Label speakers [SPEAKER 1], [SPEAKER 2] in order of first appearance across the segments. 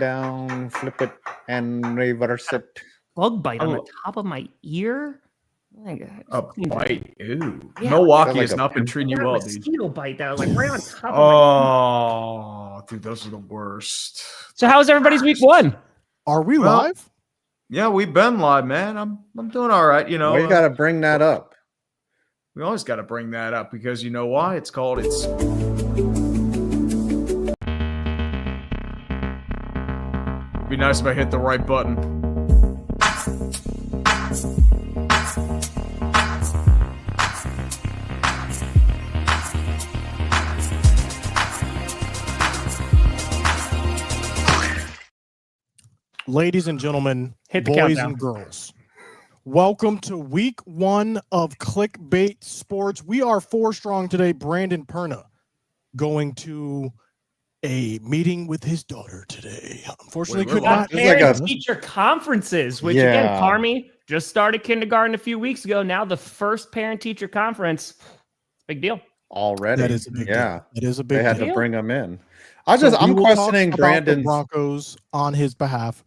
[SPEAKER 1] down, flip it, and reverse it.
[SPEAKER 2] Bug bite on the top of my ear.
[SPEAKER 3] A bite. Ooh.
[SPEAKER 2] Yeah,
[SPEAKER 3] Milwaukee
[SPEAKER 1] like
[SPEAKER 3] has
[SPEAKER 1] a
[SPEAKER 3] not been treating you well, dude.
[SPEAKER 2] Mosquito bite that was like right on top of
[SPEAKER 3] Oh, dude, those are the worst.
[SPEAKER 2] So how's everybody's week one?
[SPEAKER 4] Are we live?
[SPEAKER 3] Yeah, we've been live, man. I'm doing all right. You know,
[SPEAKER 1] We got to bring that up.
[SPEAKER 3] We always got to bring that up because you know why? It's. It'd be nice if I hit the right button.
[SPEAKER 4] Ladies and gentlemen,
[SPEAKER 2] Hit the
[SPEAKER 4] boys
[SPEAKER 2] countdown.
[SPEAKER 4] and girls, welcome to week one of Clickbait Sports. We are 4 strong today. Brandon Perna going to a meeting with his daughter today. Unfortunately,
[SPEAKER 3] Wait,
[SPEAKER 4] could
[SPEAKER 3] we're
[SPEAKER 4] not.
[SPEAKER 1] It's like a-
[SPEAKER 2] Parent-teacher conferences, which again,
[SPEAKER 1] Yeah.
[SPEAKER 2] Carmi just started kindergarten a few weeks ago. Now the first parent-teacher conference. Big deal.
[SPEAKER 1] Already.
[SPEAKER 4] That is a big deal. That is a big
[SPEAKER 1] They had
[SPEAKER 4] deal.
[SPEAKER 1] to bring him in.
[SPEAKER 4] So we
[SPEAKER 1] I'm
[SPEAKER 4] will talk
[SPEAKER 1] questioning
[SPEAKER 4] about the
[SPEAKER 1] Brandon's.
[SPEAKER 4] Broncos on his behalf.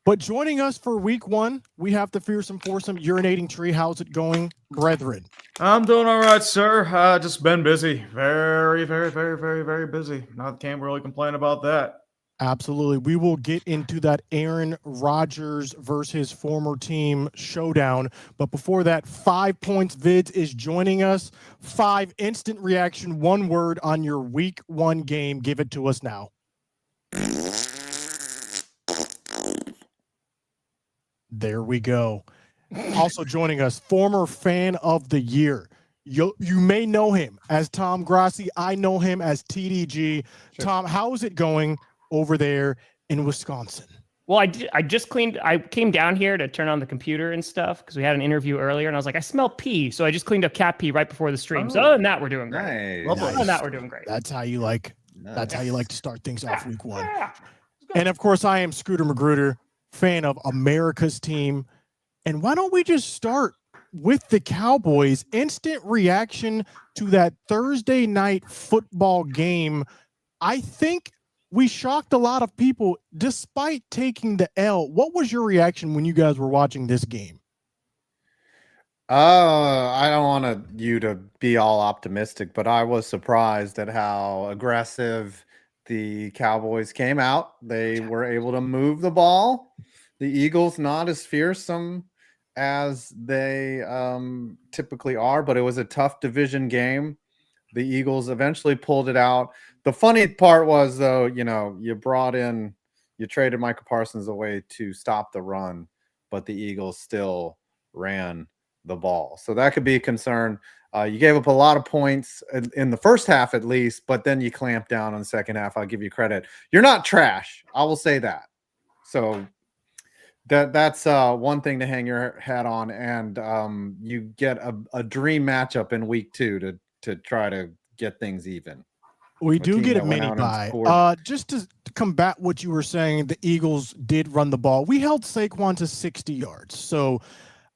[SPEAKER 4] But joining us for week one, we have the fearsome foursome urinating tree. How's it going, brethren?
[SPEAKER 3] I'm doing all right, sir. Just been busy. Very, very, very, very, very busy. Can't really complain about that.
[SPEAKER 4] Absolutely. We will get into that Aaron Rodgers versus former team showdown. But before that, 5 Points Vids is joining us. 5 instant reaction, 1 word on your week one game. Give it to us now. There we go. Also joining us, former fan of the year. You may know him as Tom Grassi. I know him as TDG.
[SPEAKER 1] Sure.
[SPEAKER 4] Tom, how is it going over there in Wisconsin?
[SPEAKER 2] Well, I just cleaned. I came down here to turn on the computer and stuff because we had an interview earlier, and I was like, I smell pee, so I just cleaned up cat pee right before the stream. So other than that, we're doing great.
[SPEAKER 1] Nice.
[SPEAKER 2] Other than that, we're doing great.
[SPEAKER 4] That's how you like. That's how you like to start things off week one.
[SPEAKER 2] Yeah.
[SPEAKER 4] And of course, I am Scooter Magruder, fan of America's team. And why don't we just start with the Cowboys? Instant reaction to that Thursday night football game. I think we shocked a lot of people despite taking the L. What was your reaction when you guys were watching this game?
[SPEAKER 1] I don't want you to be all optimistic, but I was surprised at how aggressive the Cowboys came out. They were able to move the ball. The Eagles not as fearsome as they typically are, but it was a tough division game. The Eagles eventually pulled it out. The funny part was, though, you traded Micah Parsons away to stop the run, but the Eagles still ran the ball. So that could be a concern. You gave up a lot of points in the first half, at least, but then you clamped down on the second half. I'll give you credit. You're not trash. I will say that. So that's one thing to hang your hat on, and you get a dream matchup in week 2 to try to get things even.
[SPEAKER 4] We
[SPEAKER 1] A
[SPEAKER 4] do
[SPEAKER 1] team
[SPEAKER 4] get a
[SPEAKER 1] that went
[SPEAKER 4] mini
[SPEAKER 1] out and
[SPEAKER 4] bye.
[SPEAKER 1] scored.
[SPEAKER 4] Just to combat what you were saying, the Eagles did run the ball. We held Saquon to 60 yards. So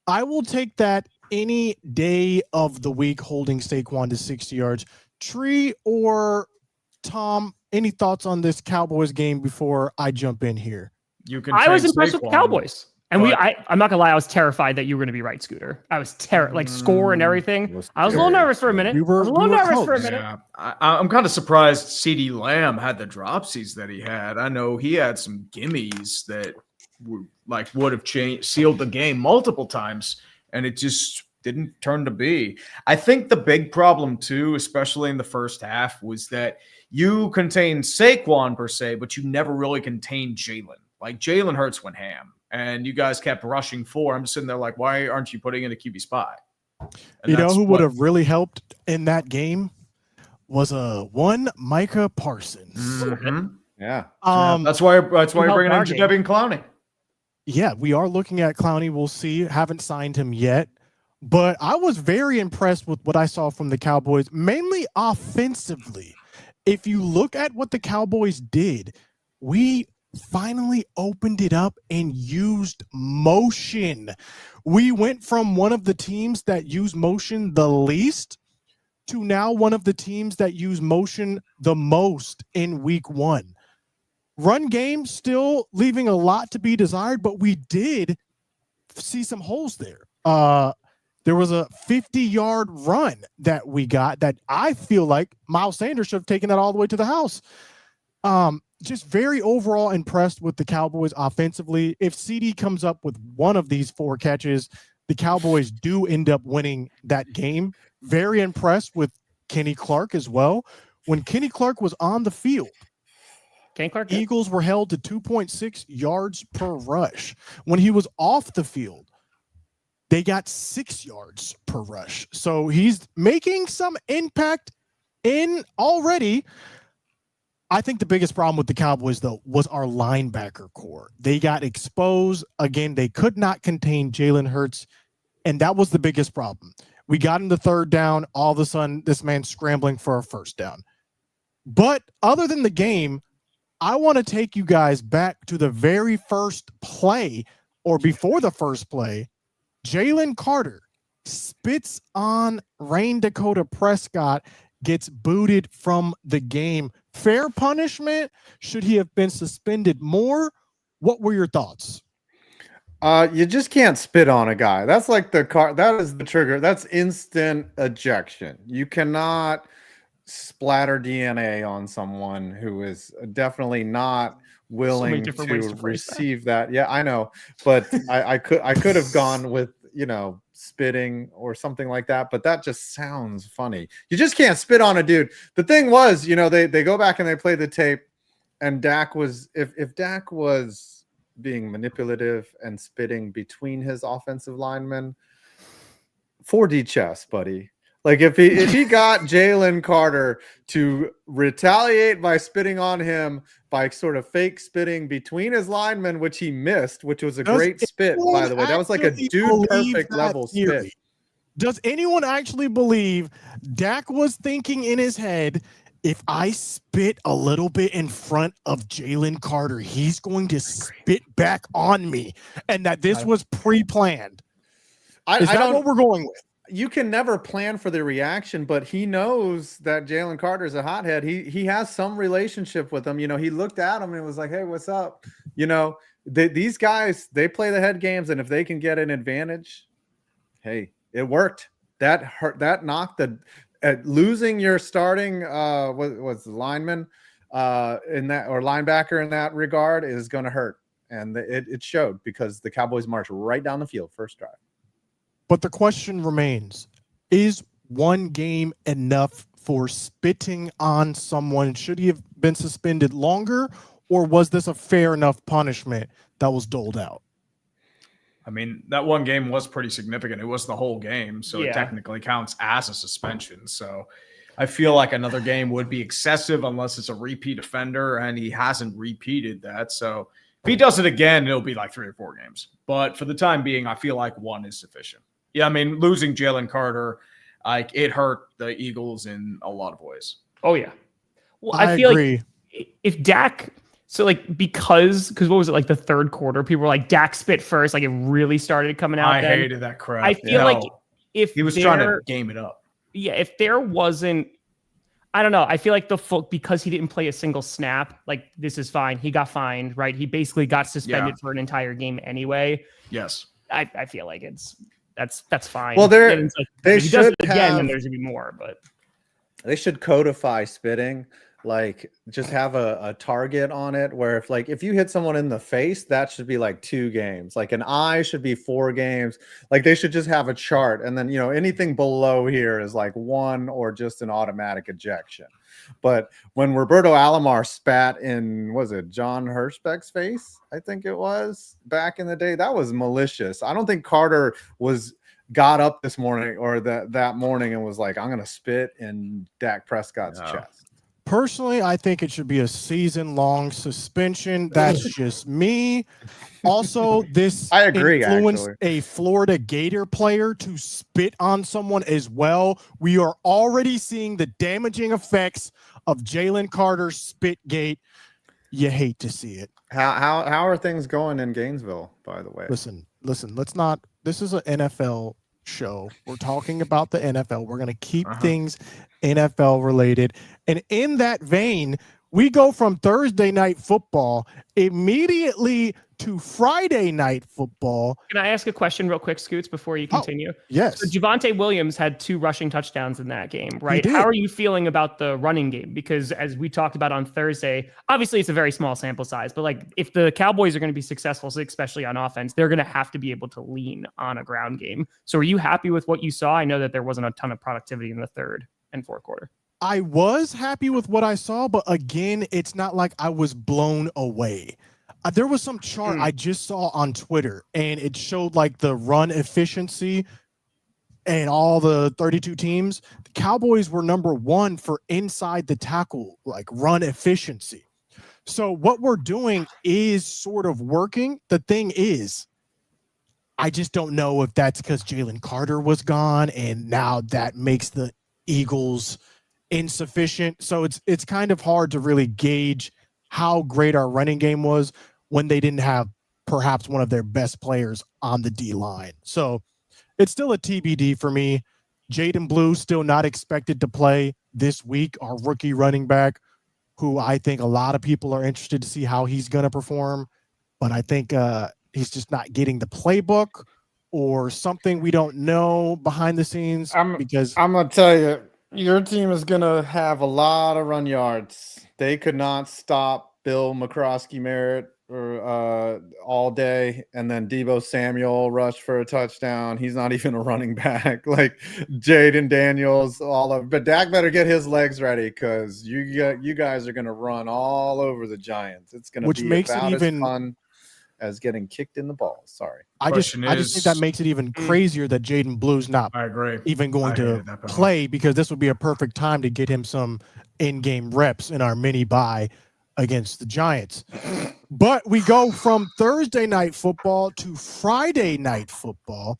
[SPEAKER 4] I will take that any day of the week, holding Saquon to 60 yards. Tree or Tom, any thoughts on this Cowboys game before I jump in here?
[SPEAKER 2] I was impressed with the
[SPEAKER 3] Saquon,
[SPEAKER 2] Cowboys. And
[SPEAKER 3] but-
[SPEAKER 2] I'm not gonna lie, I was terrified that you were gonna be right, Scooter. I was like score and everything. I was a little nervous for a minute.
[SPEAKER 4] We were-
[SPEAKER 2] I was a little
[SPEAKER 4] we were
[SPEAKER 2] nervous for a
[SPEAKER 4] close.
[SPEAKER 2] minute.
[SPEAKER 3] Yeah, I'm kind of surprised CeeDee Lamb had the dropsies that he had. I know he had some gimmies that would have sealed the game multiple times, and it just didn't turn to be. I think the big problem too, especially in the first half, was that you contained Saquon per se, but you never really contained Jalen. Like Jalen Hurts went ham, and you guys kept rushing for. I'm sitting there like, why aren't you putting in a QB spot? And
[SPEAKER 4] You know
[SPEAKER 3] that's
[SPEAKER 4] who
[SPEAKER 3] what-
[SPEAKER 4] would have really helped in that game was one Micah Parsons.
[SPEAKER 3] Mhm.
[SPEAKER 1] Yeah.
[SPEAKER 3] That's why you're
[SPEAKER 2] helped
[SPEAKER 3] bringing in
[SPEAKER 2] our game.
[SPEAKER 3] Jadeveon Clowney.
[SPEAKER 4] Yeah, we are looking at Clowney. We'll see. Haven't signed him yet. But I was very impressed with what I saw from the Cowboys, mainly offensively. If you look at what the Cowboys did, we finally opened it up and used motion. We went from one of the teams that use motion the least to now one of the teams that use motion the most in week one. Run game still leaving a lot to be desired, but we did see some holes there. There was a 50-yard run that we got that I feel like Miles Sanders should have taken that all the way to the house. Just very overall impressed with the Cowboys offensively. If CD comes up with one of these 4 catches, the Cowboys do end up winning that game. Very impressed with Kenny Clark as well. When Kenny Clark was on the field,
[SPEAKER 2] Kenny Clark,
[SPEAKER 4] Eagles were held to 2.6 yards per rush. When he was off the field, they got 6 yards per rush. So he's making some impact in already. I think the biggest problem with the Cowboys, though, was our linebacker core. They got exposed. Again, they could not contain Jalen Hurts, and that was the biggest problem. We got him to 3rd down. All of a sudden, this man's scrambling for a 1st down. But other than the game, I want to take you guys back to the very first play, or before the first play. Jalen Carter spits on Rain Dakota Prescott, gets booted from the game. Fair punishment? Should he have been suspended more? What were your thoughts?
[SPEAKER 1] You just can't spit on a guy. That's like that is the trigger. That's instant ejection. You cannot splatter DNA on someone who is definitely not willing to receive that. Yeah, I know, but I could have gone with, spitting or something like that, but that just sounds funny. You just can't spit on a dude. The thing was, they go back and they play the tape, and Dak was if Dak was being manipulative and spitting between his offensive linemen, 4D chess, buddy. Like if he got Jalen Carter to retaliate by spitting on him, by sort of fake spitting between his linemen, which he missed, which was a great spit, by the way. That was like a dude perfect level spit.
[SPEAKER 4] Does anyone actually believe Dak was thinking in his head, if I spit a little bit in front of Jalen Carter, he's going to spit back on me, and that this was pre-planned? Is that what we're going with?
[SPEAKER 1] You can never plan for the reaction, but he knows that Jalen Carter is a hothead. He has some relationship with him. He looked at him and was like, "Hey, what's up?" These guys, they play the head games, and if they can get an advantage, hey, it worked. That hurt. That knocked losing your starting was the lineman in that, or linebacker in that regard, is going to hurt, and it showed, because the Cowboys marched right down the field first drive.
[SPEAKER 4] But the question remains, is one game enough for spitting on someone? Should he have been suspended longer, or was this a fair enough punishment that was doled out?
[SPEAKER 3] I mean, that one game was pretty significant. It was the whole game, so it technically counts as a suspension. So I feel like another game would be excessive unless it's a repeat offender, and he hasn't repeated that. So if he does it again, it'll be like 3 or 4 games. But for the time being, I feel like 1 is sufficient. Yeah, I mean, losing Jalen Carter, it hurt the Eagles in a lot of ways.
[SPEAKER 2] Oh, yeah. Well,
[SPEAKER 4] I
[SPEAKER 2] feel
[SPEAKER 4] agree.
[SPEAKER 2] Like if Dak, because what was it, like the 3rd quarter? People were like, Dak spit first. Like it really started coming out.
[SPEAKER 3] I hated that crap.
[SPEAKER 2] I feel like if
[SPEAKER 3] he was trying to game it up.
[SPEAKER 2] Yeah, if there wasn't, I don't know. I feel like because he didn't play a single snap, like this is fine. He got fined, right? He basically got suspended for an entire game anyway.
[SPEAKER 3] Yes.
[SPEAKER 2] I feel like that's fine.
[SPEAKER 1] Well,
[SPEAKER 2] they should again, and there's gonna be more, but
[SPEAKER 1] they should codify spitting. Like just have a target on it, where if you hit someone in the face, that should be like 2 games. Like an eye should be 4 games. Like they should just have a chart, and then anything below here is like 1 or just an automatic ejection. But when Roberto Alomar spat in, was it John Hirschbeck's face? I think it was back in the day. That was malicious. I don't think Carter got up this morning or that morning and was like, I'm going to spit in Dak Prescott's chest.
[SPEAKER 4] Personally, I think it should be a season-long suspension. That's just me. Also,
[SPEAKER 1] I agree,
[SPEAKER 4] influenced
[SPEAKER 1] actually.
[SPEAKER 4] a Florida Gator player to spit on someone as well. We are already seeing the damaging effects of Jalen Carter's Spitgate. You hate to see it.
[SPEAKER 1] How are things going in Gainesville, by the way?
[SPEAKER 4] Listen, let's not. This is an NFL show. We're talking about the NFL. We're going to keep things NFL related. And in that vein, we go from Thursday night football immediately to Friday night football.
[SPEAKER 2] Can I ask a question real quick, Scoots, before you continue?
[SPEAKER 4] Yes.
[SPEAKER 2] So Javonte Williams had 2 rushing touchdowns in that game, right?
[SPEAKER 4] did.
[SPEAKER 2] How are you feeling about the running game? Because as we talked about on Thursday, obviously it's a very small sample size, but like if the Cowboys are going to be successful, especially on offense, they're going to have to be able to lean on a ground game. So are you happy with what you saw? I know that there wasn't a ton of productivity in the third and fourth quarter.
[SPEAKER 4] I was happy with what I saw, but again, it's not like I was blown away. There was some chart I just saw on Twitter, and it showed like the run efficiency and all the 32 teams. The Cowboys were number 1 for inside the tackle, like run efficiency. So what we're doing is sort of working. The thing is, I just don't know if that's because Jalen Carter was gone, and now that makes the Eagles insufficient. So it's kind of hard to really gauge how great our running game was when they didn't have perhaps one of their best players on the D line. So it's still a TBD for me. Jaden Blue still not expected to play this week, our rookie running back, who I think a lot of people are interested to see how he's going to perform. But I think he's just not getting the playbook or something we don't know behind the scenes. Because
[SPEAKER 1] I'm going to tell you, your team is going to have a lot of run yards. They could not stop Bill McCroskey-Merritt all day, and then Deebo Samuel rushed for a touchdown. He's not even a running back. Like Jaden Daniels, but Dak better get his legs ready because you guys are going to run all over the Giants. It's going to be about as fun as getting kicked in the balls. Sorry.
[SPEAKER 4] I just think that makes it even crazier that Jaden Blue's not even going to play, because this would be a perfect time to get him some in-game reps in our mini bye against the Giants. But we go from Thursday night football to Friday night football.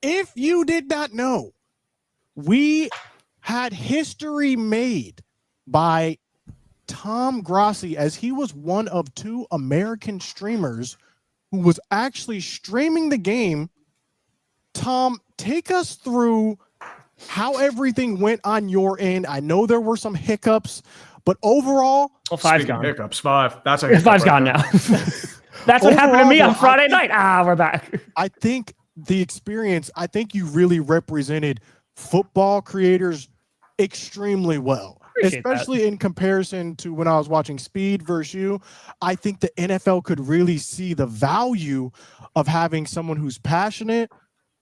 [SPEAKER 4] If you did not know, we had history made by Tom Grossi, as he was one of 2 American streamers who was actually streaming the game. Tom, take us through how everything went on your end. I know there were some hiccups, but overall,
[SPEAKER 2] 5's gone.
[SPEAKER 3] Hiccups, 5. That's a hiccup
[SPEAKER 2] 5's gone now. That's what happened to me on Friday night. We're back.
[SPEAKER 4] I think the experience, I think you really represented football creators extremely well. Especially in comparison to when I was watching Speed versus you. I think the NFL could really see the value of having someone who's passionate,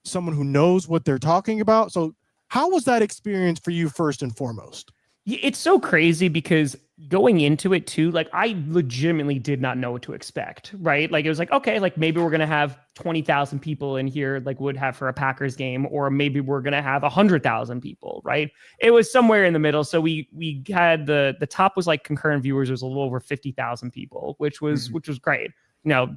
[SPEAKER 4] someone who knows what they're talking about. So how was that experience for you first and foremost?
[SPEAKER 2] It's so crazy because going into it too, like I legitimately did not know what to expect, right? Like it was like, okay, like maybe we're going to have 20,000 people in here like would have for a Packers game, or maybe we're going to have 100,000 people, right? It was somewhere in the middle. So we had the top was like concurrent viewers was a little over 50,000 people, which was great.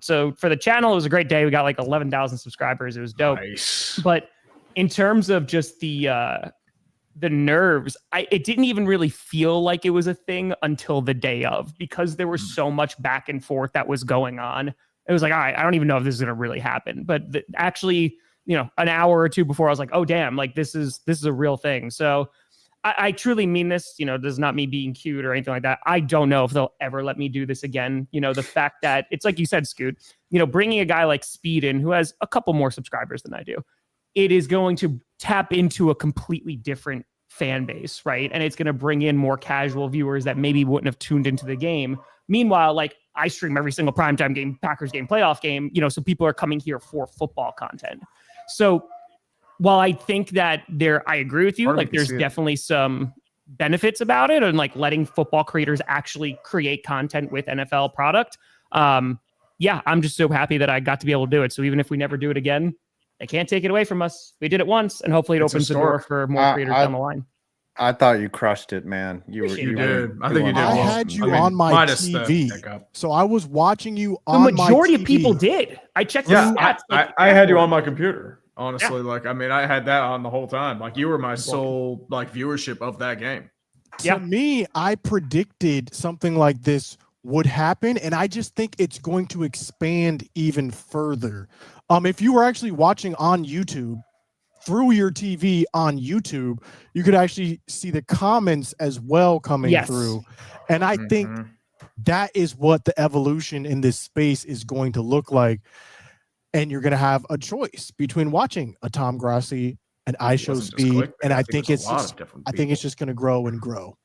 [SPEAKER 2] So for the channel, it was a great day. We got like 11,000 subscribers. It was dope.
[SPEAKER 3] Nice.
[SPEAKER 2] But in terms of just the nerves, it didn't even really feel like it was a thing until the day of, because there was so much back and forth that was going on. It was like, all right, I don't even know if this is going to really happen. But actually, an hour or 2 before, I was like, oh, damn, like this is a real thing. So I truly mean this, this is not me being cute or anything like that. I don't know if they'll ever let me do this again. The fact that it's like you said, Scoot, bringing a guy like Speed in who has a couple more subscribers than I do, it is going to tap into a completely different fan base, right? And it's going to bring in more casual viewers that maybe wouldn't have tuned into the game. Meanwhile, like I stream every single primetime game, Packers game, playoff game, so people are coming here for football content. So while I think that I agree with you, like there's definitely some benefits about it and like letting football creators actually create content with NFL product. I'm just so happy that I got to be able to do it. So even if we never do it again, they can't take it away from us. We did it once, and hopefully it opens the door for more creators down the line.
[SPEAKER 1] I thought you crushed it, man. You
[SPEAKER 3] did. I think you did.
[SPEAKER 4] I had you on my TV, so I was watching you on my TV.
[SPEAKER 2] The majority of people did. I checked the stats.
[SPEAKER 3] I had you on my computer, honestly. Yeah. I had that on the whole time. Like, you were my sole viewership of that game.
[SPEAKER 4] To me, I predicted something like this would happen, and I just think it's going to expand even further. If you were actually watching on YouTube, through your TV on YouTube, you could actually see the comments as well coming through. And I think that is what the evolution in this space is going to look like. And you're going to have a choice between watching a Tom Grassi, an iShow Speed, and I think it's just going to grow and grow.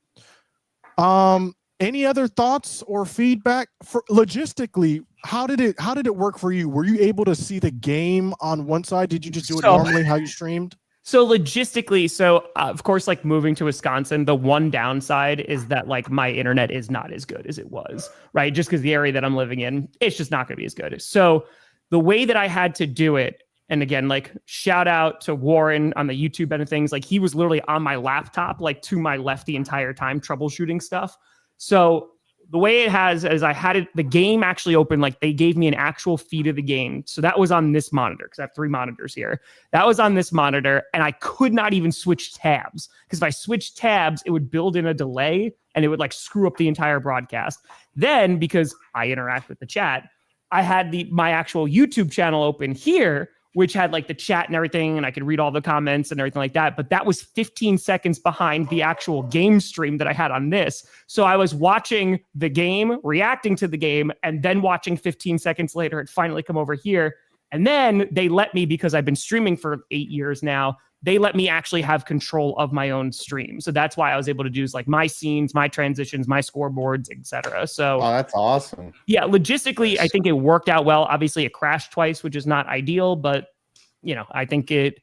[SPEAKER 4] Any other thoughts or feedback for logistically? How did it work for you? Were you able to see the game on one side? Did you just do it normally how you streamed?
[SPEAKER 2] So logistically, of course, like moving to Wisconsin, the one downside is that like my internet is not as good as it was, right? Just because the area that I'm living in, it's just not going to be as good. So the way that I had to do it, and again, like shout out to Warren on the YouTube end of things, like he was literally on my laptop, like to my left the entire time, troubleshooting stuff. So the way it has is I had it, the game actually open, like they gave me an actual feed of the game. So that was on this monitor because I have 3 monitors here. That was on this monitor and I could not even switch tabs because if I switched tabs, it would build in a delay and it would like screw up the entire broadcast. Then because I interact with the chat, I had my actual YouTube channel open here, which had like the chat and everything, and I could read all the comments and everything like that. But that was 15 seconds behind the actual game stream that I had on this. So I was watching the game, reacting to the game, and then watching 15 seconds later, it finally come over here. And then they let me, because I've been streaming for 8 years now, they let me actually have control of my own stream. So that's why I was able to do like my scenes, my transitions, my scoreboards, etc. So
[SPEAKER 1] that's awesome.
[SPEAKER 2] Yeah, logistically, I think it worked out well. Obviously, it crashed twice, which is not ideal, but you know, I think it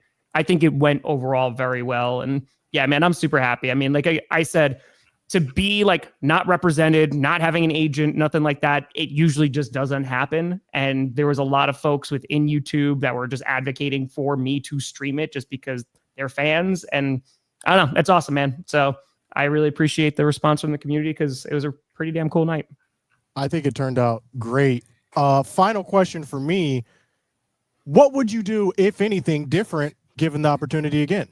[SPEAKER 2] went overall very well. And yeah, man, I'm super happy. I mean, like I said, to be like not represented, not having an agent, nothing like that, it usually just doesn't happen. And there was a lot of folks within YouTube that were just advocating for me to stream it just because they're fans. And I don't know, that's awesome, man. So I really appreciate the response from the community because it was a pretty damn cool night.
[SPEAKER 4] I think it turned out great. Final question for me. What would you do, if anything, different given the opportunity again?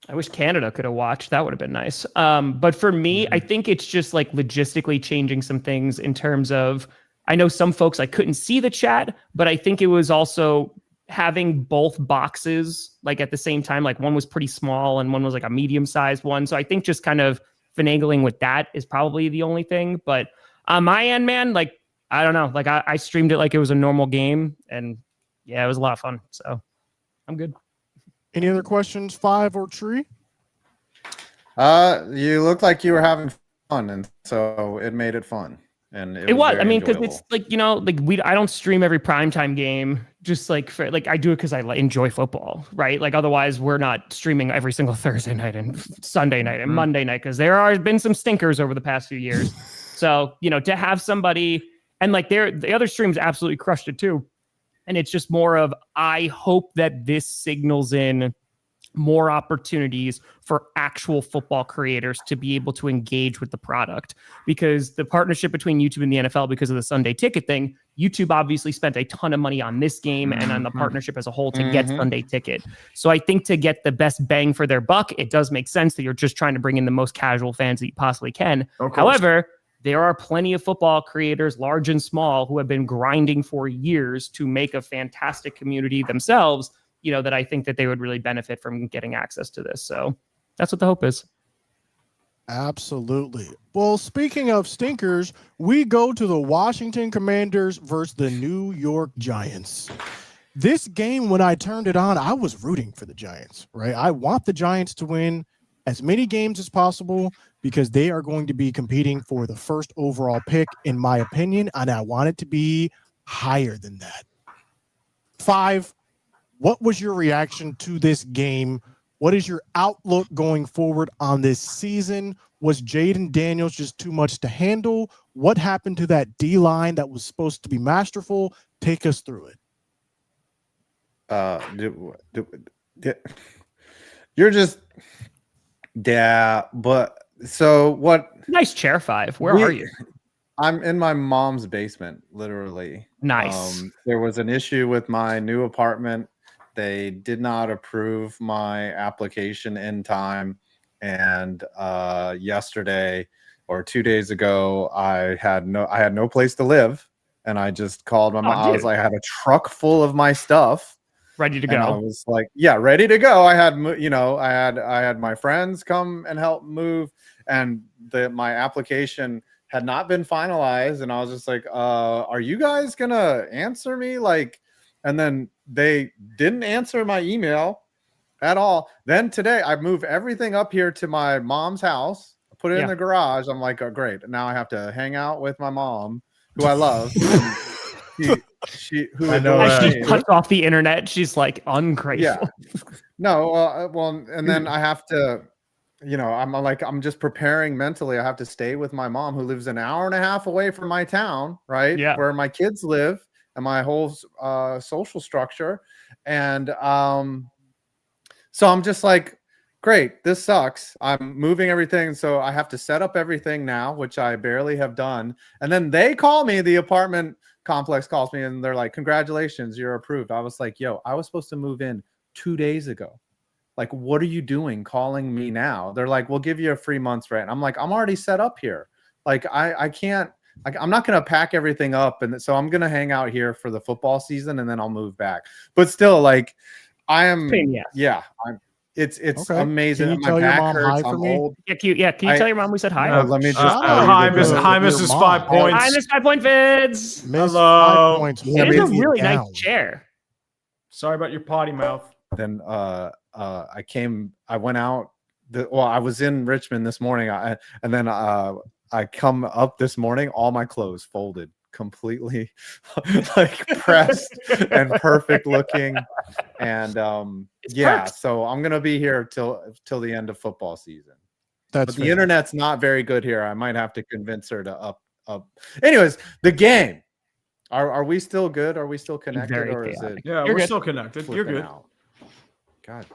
[SPEAKER 2] I wish Canada could have watched. That would have been nice. But for me, I think it's just like logistically changing some things in terms of, I know some folks, I couldn't see the chat, but I think it was also having both boxes like at the same time. Like one was pretty small and one was like a medium sized one. So I think just kind of finagling with that is probably the only thing. But on my end, man, like, I don't know, like I streamed it like it was a normal game and yeah, it was a lot of fun. So I'm good.
[SPEAKER 4] Any other questions, Five or Tree?
[SPEAKER 1] You looked like you were having fun, and so it made it fun. And it was
[SPEAKER 2] I mean, because
[SPEAKER 1] enjoyable.
[SPEAKER 2] it's like, you know, like I don't stream every primetime game, just like for like I do it because I enjoy football, right? Like otherwise we're not streaming every single Thursday night and Sunday night and Monday night because there have been some stinkers over the past few years. So, you know, to have somebody and like the other streams absolutely crushed it too. And it's just more of, I hope that this signals in more opportunities for actual football creators to be able to engage with the product, because the partnership between YouTube and the NFL, because of the Sunday Ticket thing, YouTube obviously spent a ton of money on this game and on the partnership as a whole to get Sunday Ticket. So I think to get the best bang for their buck, it does make sense that you're just trying to bring in the most casual fans that you possibly can. However, there are plenty of football creators, large and small, who have been grinding for years to make a fantastic community themselves, you know, that I think that they would really benefit from getting access to this. So that's what the hope is.
[SPEAKER 4] Absolutely. Well, speaking of stinkers, we go to the Washington Commanders versus the New York Giants. This game, when I turned it on, I was rooting for the Giants, right? I want the Giants to win as many games as possible because they are going to be competing for the first overall pick, in my opinion, and I want it to be higher than that. Five, what was your reaction to this game? What is your outlook going forward on this season? Was Jaden Daniels just too much to handle? What happened to that D-line that was supposed to be masterful? Take us through it.
[SPEAKER 1] You're just... Yeah, but so what?
[SPEAKER 2] Nice chair, Five. Where are you?
[SPEAKER 1] I'm in my mom's basement, literally.
[SPEAKER 2] Nice.
[SPEAKER 1] There was an issue with my new apartment. They did not approve my application in time. And yesterday or 2 days ago, I had no place to live. And I just called my mom. I was like, I had a truck full of my stuff.
[SPEAKER 2] ready to
[SPEAKER 1] And I
[SPEAKER 2] go.
[SPEAKER 1] was like, yeah, ready to go. I had, I had my friends come and help move, and my application had not been finalized. And I was just like, are you guys gonna answer me? Like, and then they didn't answer my email at all. Then today I moved everything up here to my mom's house, put it in the garage. I'm like, oh, great. Now I have to hang out with my mom, who I love. She
[SPEAKER 3] I know
[SPEAKER 2] As
[SPEAKER 3] that.
[SPEAKER 2] she cuts off the internet, she's like ungrateful.
[SPEAKER 1] Yeah. No, well, and then I have to, I'm just preparing mentally. I have to stay with my mom, who lives an hour and a half away from my town, right?
[SPEAKER 2] Yeah.
[SPEAKER 1] Where my kids live and my whole social structure. And so I'm just like, great, this sucks. I'm moving everything. So I have to set up everything now, which I barely have done. And then they call me, the apartment complex calls me, and they're like, congratulations, you're approved. I was like, yo, I was supposed to move in 2 days ago. Like, what are you doing calling me now? They're like, we'll give you a free month's rent. I'm like, I'm already set up here. Like, I can't, I'm not going to pack everything up. And so I'm going to hang out here for the football season, and then I'll move back. But still, like, I am, it's
[SPEAKER 4] Okay.
[SPEAKER 1] amazing.
[SPEAKER 4] Can you
[SPEAKER 1] My
[SPEAKER 4] tell your
[SPEAKER 1] back
[SPEAKER 4] mom hi
[SPEAKER 1] hurts.
[SPEAKER 4] for
[SPEAKER 1] I'm
[SPEAKER 4] me?
[SPEAKER 1] old.
[SPEAKER 2] Can you tell your mom we said hi?
[SPEAKER 1] Oh, let me just
[SPEAKER 3] hi,
[SPEAKER 4] your
[SPEAKER 3] Mrs.
[SPEAKER 4] mom.
[SPEAKER 3] 5 points.
[SPEAKER 2] Hi, Miss 5 Point Vids.
[SPEAKER 4] Miss
[SPEAKER 3] Hello.
[SPEAKER 4] 5 points.
[SPEAKER 2] It is a
[SPEAKER 4] holding
[SPEAKER 2] really
[SPEAKER 4] down.
[SPEAKER 2] nice chair.
[SPEAKER 3] Sorry about your potty mouth.
[SPEAKER 1] Then I went out. I was in Richmond this morning, and then I come up this morning, all my clothes folded, completely like pressed and perfect looking. And
[SPEAKER 2] perks.
[SPEAKER 1] so I'm gonna be here till the end of football season.
[SPEAKER 4] That's
[SPEAKER 1] But the internet's not very good here. I might have to convince her to up. Anyways, the game. Are we still good? Are we still connected?
[SPEAKER 2] Very
[SPEAKER 1] or is it
[SPEAKER 3] Yeah,
[SPEAKER 2] You're
[SPEAKER 3] we're
[SPEAKER 2] good.
[SPEAKER 3] still connected. You're
[SPEAKER 1] flipping
[SPEAKER 3] good.
[SPEAKER 1] out? God.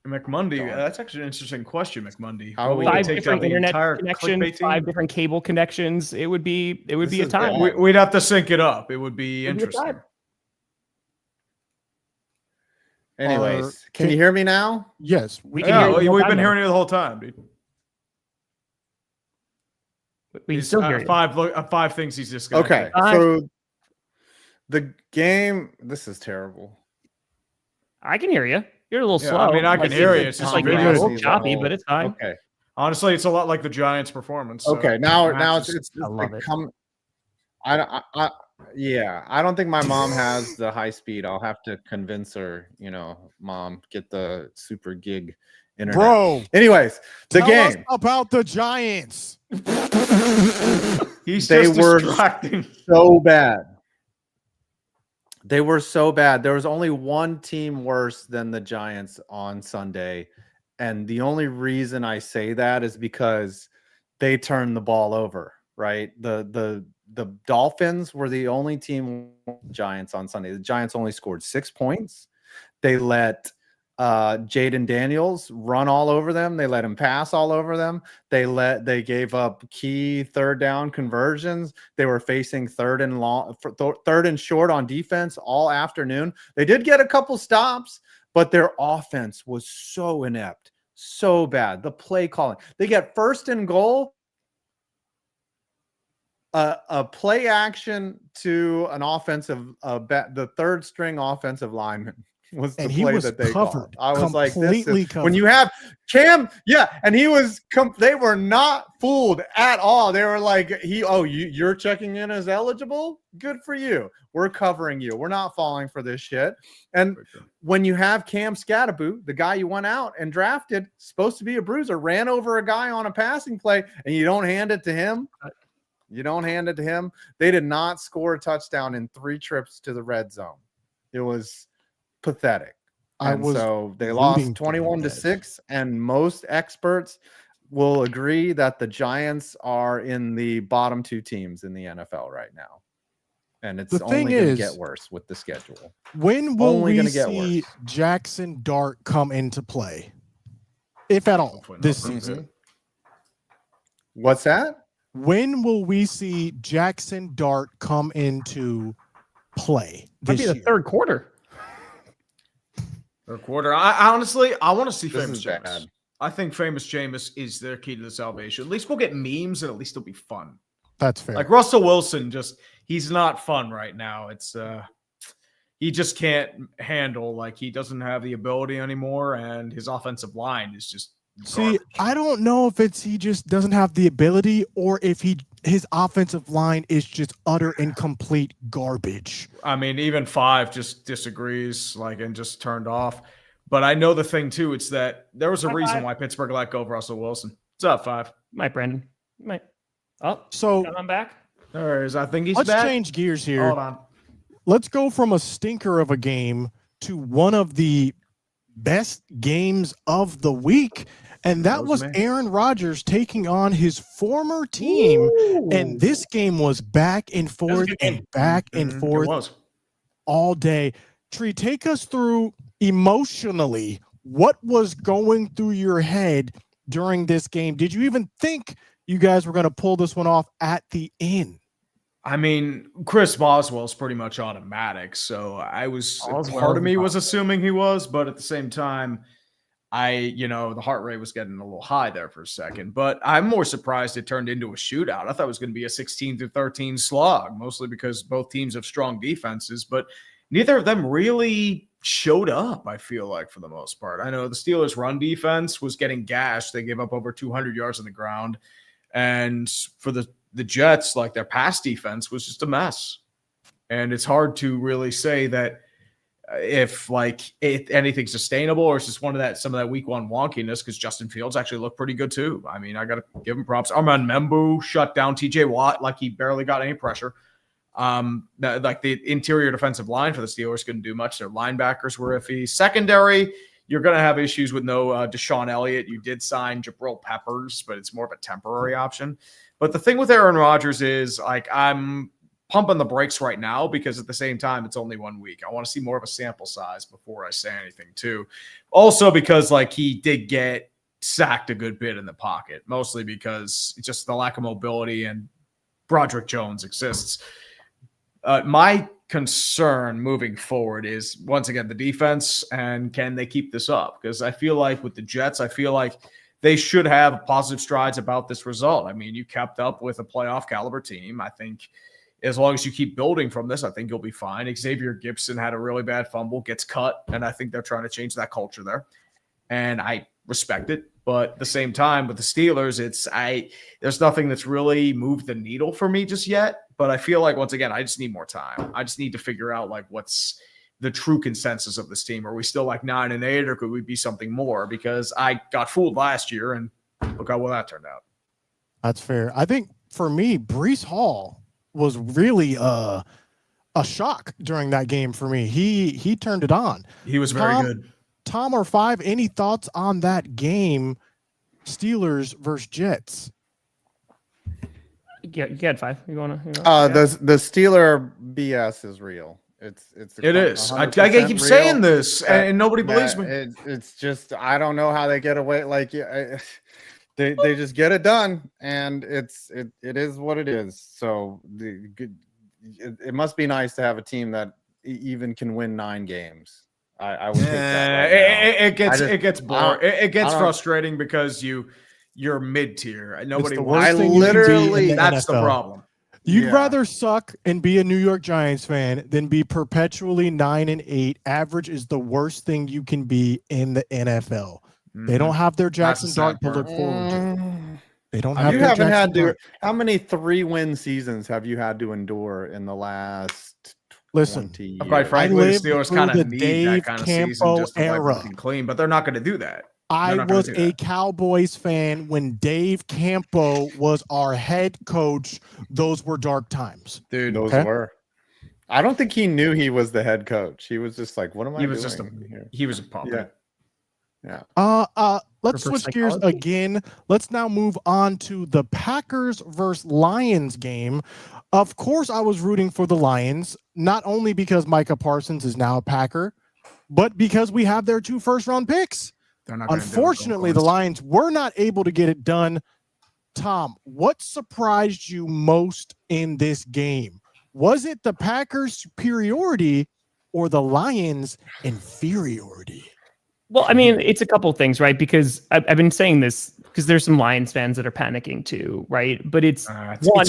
[SPEAKER 3] McMundy,
[SPEAKER 1] Darn.
[SPEAKER 3] that's actually an interesting question, McMundy.
[SPEAKER 1] How are we
[SPEAKER 3] Will
[SPEAKER 1] gonna
[SPEAKER 2] Five
[SPEAKER 3] take
[SPEAKER 2] different
[SPEAKER 3] down the
[SPEAKER 2] internet
[SPEAKER 3] entire
[SPEAKER 2] connections,
[SPEAKER 3] clickbait team?
[SPEAKER 2] 5 different cable connections. It would be
[SPEAKER 1] This
[SPEAKER 2] a
[SPEAKER 1] is
[SPEAKER 2] time.
[SPEAKER 1] bad.
[SPEAKER 3] We'd have to sync it up. It would be
[SPEAKER 2] It'd be a
[SPEAKER 3] interesting.
[SPEAKER 2] time.
[SPEAKER 1] Anyways, can you hear me now?
[SPEAKER 4] Yes,
[SPEAKER 2] We
[SPEAKER 3] Yeah,
[SPEAKER 2] can hear you the whole
[SPEAKER 3] we've
[SPEAKER 2] time
[SPEAKER 3] been
[SPEAKER 2] now.
[SPEAKER 3] hearing you the whole time, dude.
[SPEAKER 2] We can
[SPEAKER 3] He's,
[SPEAKER 2] still hear you.
[SPEAKER 3] five things he's disconnected.
[SPEAKER 1] Okay, so the game. This is terrible.
[SPEAKER 2] I can hear you. You're a little
[SPEAKER 3] Yeah,
[SPEAKER 2] slow.
[SPEAKER 3] I mean, I can hear you.
[SPEAKER 2] It's
[SPEAKER 3] It's
[SPEAKER 2] just
[SPEAKER 3] just
[SPEAKER 2] like
[SPEAKER 3] video.
[SPEAKER 2] a little
[SPEAKER 1] Brady's
[SPEAKER 2] choppy,
[SPEAKER 1] old.
[SPEAKER 2] but it's fine.
[SPEAKER 1] Okay.
[SPEAKER 3] Honestly, it's a lot like the Giants' performance. so
[SPEAKER 1] Okay. Now
[SPEAKER 3] matches.
[SPEAKER 1] it's
[SPEAKER 2] I love it.
[SPEAKER 1] I don't think my mom has the high speed. I'll have to convince her. Mom, get the super gig internet.
[SPEAKER 4] bro.
[SPEAKER 1] Anyways, the
[SPEAKER 4] Tell us
[SPEAKER 1] game.
[SPEAKER 4] about the Giants.
[SPEAKER 3] He's
[SPEAKER 1] They
[SPEAKER 3] just
[SPEAKER 1] were
[SPEAKER 3] distracting.
[SPEAKER 1] So bad. They were so bad. There was only one team worse than the Giants on Sunday. And the only reason I say that is because they turned the ball over, right? The Dolphins were the only team Giants on Sunday. The Giants only scored 6 points. They let Jaden Daniels run all over them. They let him pass all over them. They gave up key third down conversions. They were facing third and short on defense all afternoon. They did get a couple stops, but their offense was so inept, so bad. The play calling. They get first and goal. A play action to an the third string offensive lineman was the
[SPEAKER 4] And he
[SPEAKER 1] play
[SPEAKER 4] was
[SPEAKER 1] that they
[SPEAKER 4] covered,
[SPEAKER 1] called. I was like,
[SPEAKER 4] completely
[SPEAKER 1] when you have Cam, and he was. They were not fooled at all. They were like, you're checking in as eligible. Good for you. We're covering you. We're not falling for this shit. And when you have Cam Scatterboot, the guy you went out and drafted, supposed to be a bruiser, ran over a guy on a passing play, and you don't hand it to him. You don't hand it to him. They did not score a touchdown in 3 trips to the red zone. It was pathetic. So they lost 21-6, and most experts will agree that the Giants are in the bottom 2 teams in the NFL right now. And it's only going to get worse with the schedule.
[SPEAKER 4] When will we
[SPEAKER 1] get
[SPEAKER 4] see
[SPEAKER 1] worse.
[SPEAKER 4] Jackson Dart come into play, if at all, this season?
[SPEAKER 1] What's that?
[SPEAKER 4] When will we see Jackson Dart come into play
[SPEAKER 2] Might
[SPEAKER 4] this
[SPEAKER 2] be the
[SPEAKER 4] year?
[SPEAKER 2] third quarter.
[SPEAKER 3] Third quarter. I honestly, I want to see
[SPEAKER 1] This
[SPEAKER 3] Famous
[SPEAKER 1] is
[SPEAKER 3] Jameis.
[SPEAKER 1] bad.
[SPEAKER 3] I think Famous Jameis is their key to the salvation. At least we'll get memes, and at least it'll be fun.
[SPEAKER 4] That's fair.
[SPEAKER 3] Like Russell Wilson, he's not fun right now. It's he just can't handle, like, he doesn't have the ability anymore, and his offensive line is just
[SPEAKER 4] See, I don't know if it's he just doesn't have the ability or if his offensive line is just utter and complete garbage.
[SPEAKER 3] I mean, even 5 just disagrees, like, and just turned off. But I know the thing too, it's that there was a reason why Pittsburgh let go of Russell Wilson. What's up, 5?
[SPEAKER 2] Mike Brendan.
[SPEAKER 4] So
[SPEAKER 2] I'm back.
[SPEAKER 3] There is. I think he's
[SPEAKER 4] let's
[SPEAKER 3] back.
[SPEAKER 4] change gears here.
[SPEAKER 3] Hold on.
[SPEAKER 4] Let's go from a stinker of a game to one of the best games of the week. And that was Aaron Rodgers taking on his former team. Ooh. And this game was back and forth and back and forth all day. Tree, take us through emotionally what was going through your head during this game. Did you even think you guys were going to pull this one off at the end?
[SPEAKER 3] I mean, Chris Boswell's pretty much automatic. So part of me was assuming he was, but at the same time, the heart rate was getting a little high there for a second. But I'm more surprised it turned into a shootout. I thought it was going to be a 16-13 slog, mostly because both teams have strong defenses, but neither of them really showed up, I feel like, for the most part. I know the Steelers' run defense was getting gashed. They gave up over 200 yards on the ground. And for the Jets, like, their pass defense was just a mess. And it's hard to really say that if anything's sustainable or it's just some of that week 1 wonkiness, because Justin Fields actually looked pretty good too. I mean, I got to give him props. Armand Membu shut down TJ Watt like he barely got any pressure. Like the interior defensive line for the Steelers couldn't do much. Their linebackers were iffy. Secondary, you're going to have issues with no Deshaun Elliott. You did sign Jabril Peppers, but it's more of a temporary option. But the thing with Aaron Rodgers is, like, I'm pumping the brakes right now because at the same time, it's only 1 week. I want to see more of a sample size before I say anything too. Also because, like, he did get sacked a good bit in the pocket, mostly because it's just the lack of mobility and Broderick Jones exists. My concern moving forward is, once again, the defense, and can they keep this up? Because I feel like with the Jets, I feel like they should have positive strides about this result. I mean, you kept up with a playoff caliber team. I think as long as you keep building from this, I think you'll be fine. Xavier Gibson had a really bad fumble, gets cut, and I think they're trying to change that culture there. And I respect it. But at the same time, with the Steelers, there's nothing that's really moved the needle for me just yet. But I feel like, once again, I just need more time. I just need to figure out, like, what's the true consensus of this team. Are we still like 9-8, or could we be something more? Because I got fooled last year, and look how well that turned out.
[SPEAKER 4] That's fair. I think for me, Breece Hall was really a shock during that game for me. He turned it on.
[SPEAKER 3] He was very good.
[SPEAKER 4] Tom or 5, any thoughts on that game, Steelers versus Jets?
[SPEAKER 2] Yeah, you had 5. You want to?
[SPEAKER 1] The Steeler BS is real. It is.
[SPEAKER 3] I keep real. Saying this, and nobody believes me.
[SPEAKER 1] It's just, I don't know how they get away. Like, they just get it done, and it is what it is. So it must be nice to have a team that even can win 9 games. I would take that right now.
[SPEAKER 3] It gets boring. It gets frustrating because you're mid-tier. Nobody
[SPEAKER 4] wants.
[SPEAKER 3] That's the problem.
[SPEAKER 4] You'd rather suck and be a New York Giants fan than be perpetually 9-8. Average is the worst thing you can be in the NFL. Mm-hmm. They don't have their Jackson Dart to look forward to. They don't have.
[SPEAKER 1] You haven't had to. How many 3-win seasons have you had to endure in the last?
[SPEAKER 4] Listen,
[SPEAKER 3] quite frankly, the Steelers kind of need that kind of season just to wipe everything clean, but they're not going to do that.
[SPEAKER 4] I was a Cowboys fan when Dave Campo was our head coach. Those were dark times.
[SPEAKER 1] Dude, those were. I don't think he knew he was the head coach. He was just like, what am I doing?
[SPEAKER 3] He was a puppet.
[SPEAKER 4] Yeah. Let's switch gears again. Let's now move on to the Packers versus Lions game. Of course, I was rooting for the Lions, not only because Micah Parsons is now a Packer, but because we have their 2 first-round picks. Unfortunately, the Lions were not able to get it done. Tom, what surprised you most in this game? Was it the Packers' superiority or the Lions' inferiority?
[SPEAKER 2] Well, I mean, it's a couple things, right? Because I've been saying this because there's some Lions fans that are panicking too, right? But it's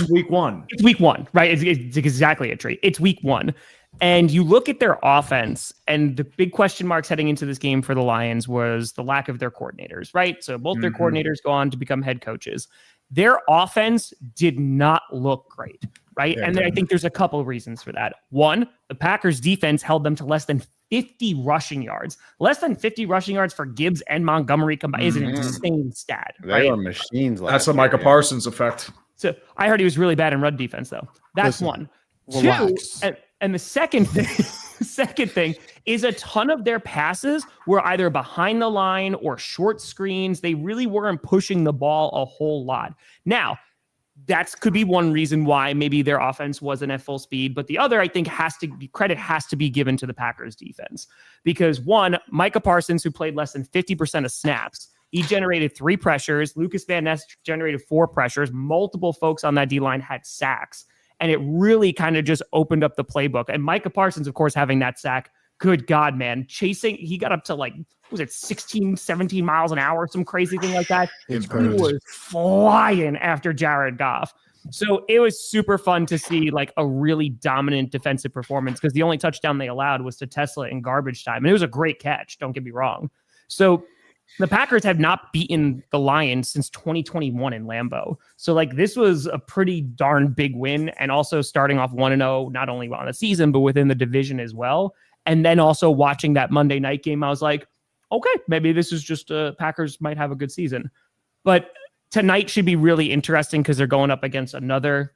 [SPEAKER 3] week 1.
[SPEAKER 2] It's week 1, right? It's exactly a treat. It's week 1. And you look at their offense, and the big question marks heading into this game for the Lions was the lack of their coordinators, right? So both their coordinators go on to become head coaches. Their offense did not look great, right? And I think there's a couple of reasons for that. One, the Packers defense held them to less than 50 rushing yards. Less than 50 rushing yards for Gibbs and Montgomery combined is an insane stat.
[SPEAKER 1] They were machines.
[SPEAKER 3] That's the Micah Parsons effect.
[SPEAKER 2] So I heard he was really bad in run defense, though. That's one.
[SPEAKER 4] Relax.
[SPEAKER 2] Two, and the second thing is a ton of their passes were either behind the line or short screens. They really weren't pushing the ball a whole lot. Now, that could be one reason why maybe their offense wasn't at full speed. But the other, I think, has to be given to the Packers defense. Because one, Micah Parsons, who played less than 50% of snaps, he generated 3 pressures. Lucas Van Ness generated 4 pressures. Multiple folks on that D-line had sacks. And it really kind of just opened up the playbook. And Micah Parsons, of course, having that sack, good God, man. He got up to 16, 17 miles an hour, some crazy thing like that. He was flying after Jared Goff. So it was super fun to see a really dominant defensive performance because the only touchdown they allowed was to Tesla in garbage time. And it was a great catch, don't get me wrong. So the Packers have not beaten the Lions since 2021 in Lambeau. So this was a pretty darn big win, and also starting off 1-0, not only on the season, but within the division as well. And then also watching that Monday night game, I was like, okay, maybe this is just Packers might have a good season. But tonight should be really interesting because they're going up against another,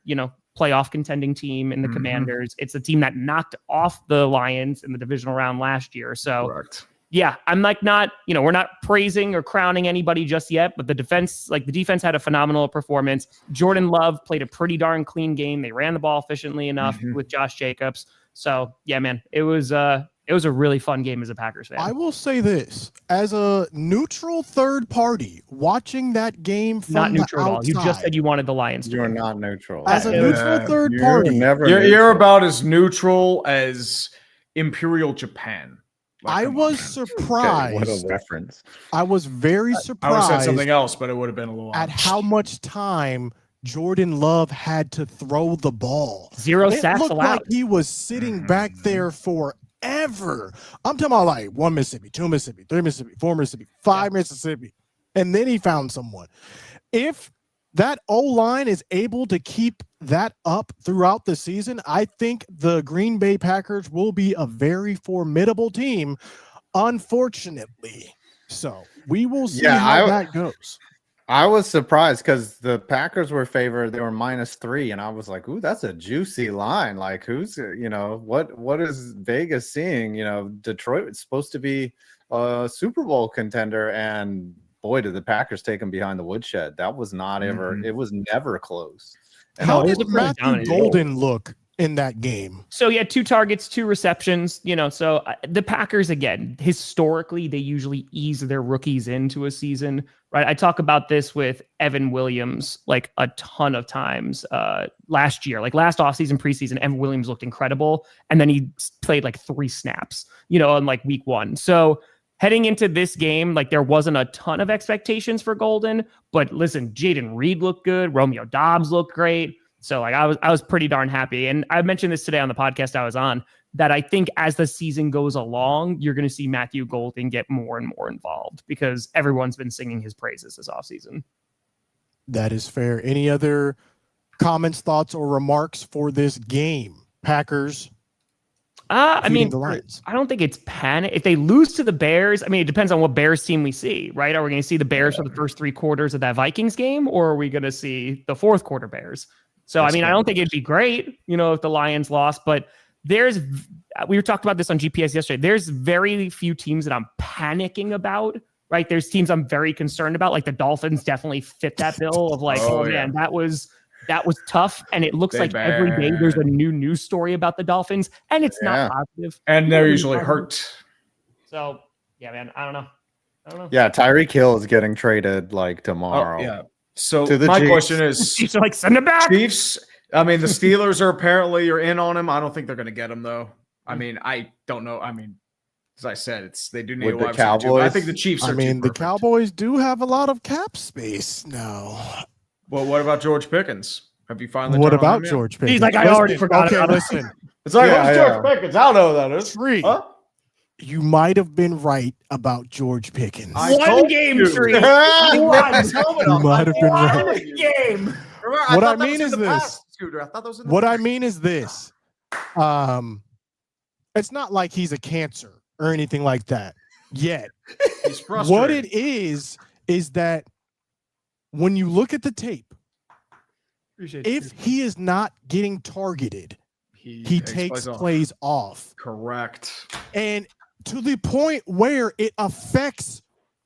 [SPEAKER 2] playoff contending team in the Commanders. It's a team that knocked off the Lions in the divisional round last year. So
[SPEAKER 3] Correct.
[SPEAKER 2] Yeah, I'm not, we're not praising or crowning anybody just yet, but the defense had a phenomenal performance. Jordan Love played a pretty darn clean game. They ran the ball efficiently enough with Josh Jacobs. So yeah, man, it was a really fun game as a Packers fan.
[SPEAKER 4] I will say this, as a neutral third party watching that game from
[SPEAKER 2] Not neutral
[SPEAKER 4] the
[SPEAKER 2] at all.
[SPEAKER 4] outside,
[SPEAKER 2] You just said you wanted the Lions.
[SPEAKER 1] You're not neutral.
[SPEAKER 4] as a neutral third party,
[SPEAKER 3] You're about as neutral as Imperial Japan.
[SPEAKER 4] I was surprised.
[SPEAKER 1] What a reference.
[SPEAKER 4] I was very
[SPEAKER 3] I would have
[SPEAKER 4] surprised
[SPEAKER 3] said something else, but it would have been a little
[SPEAKER 4] at how much time Jordan Love had to throw the ball.
[SPEAKER 2] 0
[SPEAKER 4] It
[SPEAKER 2] sacks
[SPEAKER 4] looked
[SPEAKER 2] allowed.
[SPEAKER 4] like he was sitting back there forever. I'm talking about 1 Mississippi, 2 Mississippi, 3 Mississippi, 4 Mississippi, 5 Mississippi. And then he found someone. If that O-line is able to keep that up throughout the season, I think the Green Bay Packers will be a very formidable team, unfortunately. So we will see how that goes.
[SPEAKER 1] I was surprised because the Packers were favored. They were -3, and I was like, "Ooh, that's a juicy line." Who's what is Vegas seeing? Detroit is supposed to be a Super Bowl contender, and boy, did the Packers take them behind the woodshed. That was not ever. It was never close. And
[SPEAKER 4] How
[SPEAKER 2] it
[SPEAKER 4] did
[SPEAKER 2] was a pretty
[SPEAKER 4] Matthew
[SPEAKER 2] dominant
[SPEAKER 4] Golden look in that game?
[SPEAKER 2] So he had 2 targets, 2 receptions, so the Packers, again, historically, they usually ease their rookies into a season, right? I talk about this with Evan Williams, a ton of times last year, last offseason, preseason, Evan Williams looked incredible. And then he played 3 snaps, on week 1. So heading into this game, there wasn't a ton of expectations for Golden, but listen, Jaden Reed looked good. Romeo Doubs looked great. So I was pretty darn happy. And I mentioned this today on the podcast I was on, that I think as the season goes along, you're going to see Matthew Golden get more and more involved because everyone's been singing his praises this offseason.
[SPEAKER 4] That is fair. Any other comments, thoughts, or remarks for this game? Packers.
[SPEAKER 2] I mean,
[SPEAKER 4] the Lions.
[SPEAKER 2] I don't think it's panic. If they lose to the Bears, it depends on what Bears team we see, right? Are we going to see the Bears for the first 3 quarters of that Vikings game, or are we going to see the 4th quarter Bears? So, I don't think it'd be great, if the Lions lost, but we were talking about this on GPS yesterday. There's very few teams that I'm panicking about, right? There's teams I'm very concerned about. The Dolphins definitely fit that bill of man, that was tough. And it looks like every day there's a new news story about the Dolphins, and it's not positive.
[SPEAKER 3] And they're usually hurt.
[SPEAKER 2] So, yeah, man, I don't know.
[SPEAKER 1] Yeah, Tyreek Hill is getting traded tomorrow.
[SPEAKER 3] Oh, yeah. So
[SPEAKER 1] To the
[SPEAKER 3] my
[SPEAKER 1] Chiefs.
[SPEAKER 3] question is,
[SPEAKER 2] Chiefs are send him back.
[SPEAKER 3] Chiefs. The Steelers are apparently in on him. I don't think they're going to get him though. I don't know. As I said, they do need
[SPEAKER 1] With
[SPEAKER 3] a
[SPEAKER 1] the
[SPEAKER 3] wide receiver too, but I
[SPEAKER 1] Cowboys?
[SPEAKER 3] think the Chiefs are.
[SPEAKER 4] The
[SPEAKER 3] perfect.
[SPEAKER 4] Cowboys do have a lot of cap space now.
[SPEAKER 3] Well, what about George Pickens? Have you finally?
[SPEAKER 4] What
[SPEAKER 3] turned on
[SPEAKER 4] about
[SPEAKER 3] him yet?
[SPEAKER 4] George Pickens?
[SPEAKER 2] He's like, I already forgot
[SPEAKER 4] Okay,
[SPEAKER 2] about it.
[SPEAKER 4] listen.
[SPEAKER 3] It's like,
[SPEAKER 1] Yeah,
[SPEAKER 3] who's
[SPEAKER 1] yeah.
[SPEAKER 3] George Pickens? I don't know who that is.
[SPEAKER 4] Tree.
[SPEAKER 3] Huh?
[SPEAKER 4] You might have been right about George Pickens.
[SPEAKER 3] I
[SPEAKER 2] One
[SPEAKER 3] told
[SPEAKER 2] game,
[SPEAKER 3] you.
[SPEAKER 2] Tree.
[SPEAKER 3] He ripped
[SPEAKER 2] One.
[SPEAKER 3] his helmet
[SPEAKER 4] You
[SPEAKER 3] off.
[SPEAKER 4] might have been
[SPEAKER 3] I'm
[SPEAKER 4] right.
[SPEAKER 3] telling you.
[SPEAKER 2] Game.
[SPEAKER 3] Remember,
[SPEAKER 4] What
[SPEAKER 3] thought
[SPEAKER 4] I
[SPEAKER 3] that
[SPEAKER 4] mean
[SPEAKER 3] was in
[SPEAKER 4] is
[SPEAKER 3] the
[SPEAKER 4] this.
[SPEAKER 3] past, Scooter. I thought that was in the
[SPEAKER 4] What I
[SPEAKER 3] past.
[SPEAKER 4] mean is this. It's not like he's a cancer or anything like that yet.
[SPEAKER 3] He's frustrated.
[SPEAKER 4] What it is that when you look at the tape, if he is not getting targeted, he takes plays off.
[SPEAKER 3] Correct.
[SPEAKER 4] And to the point where it affects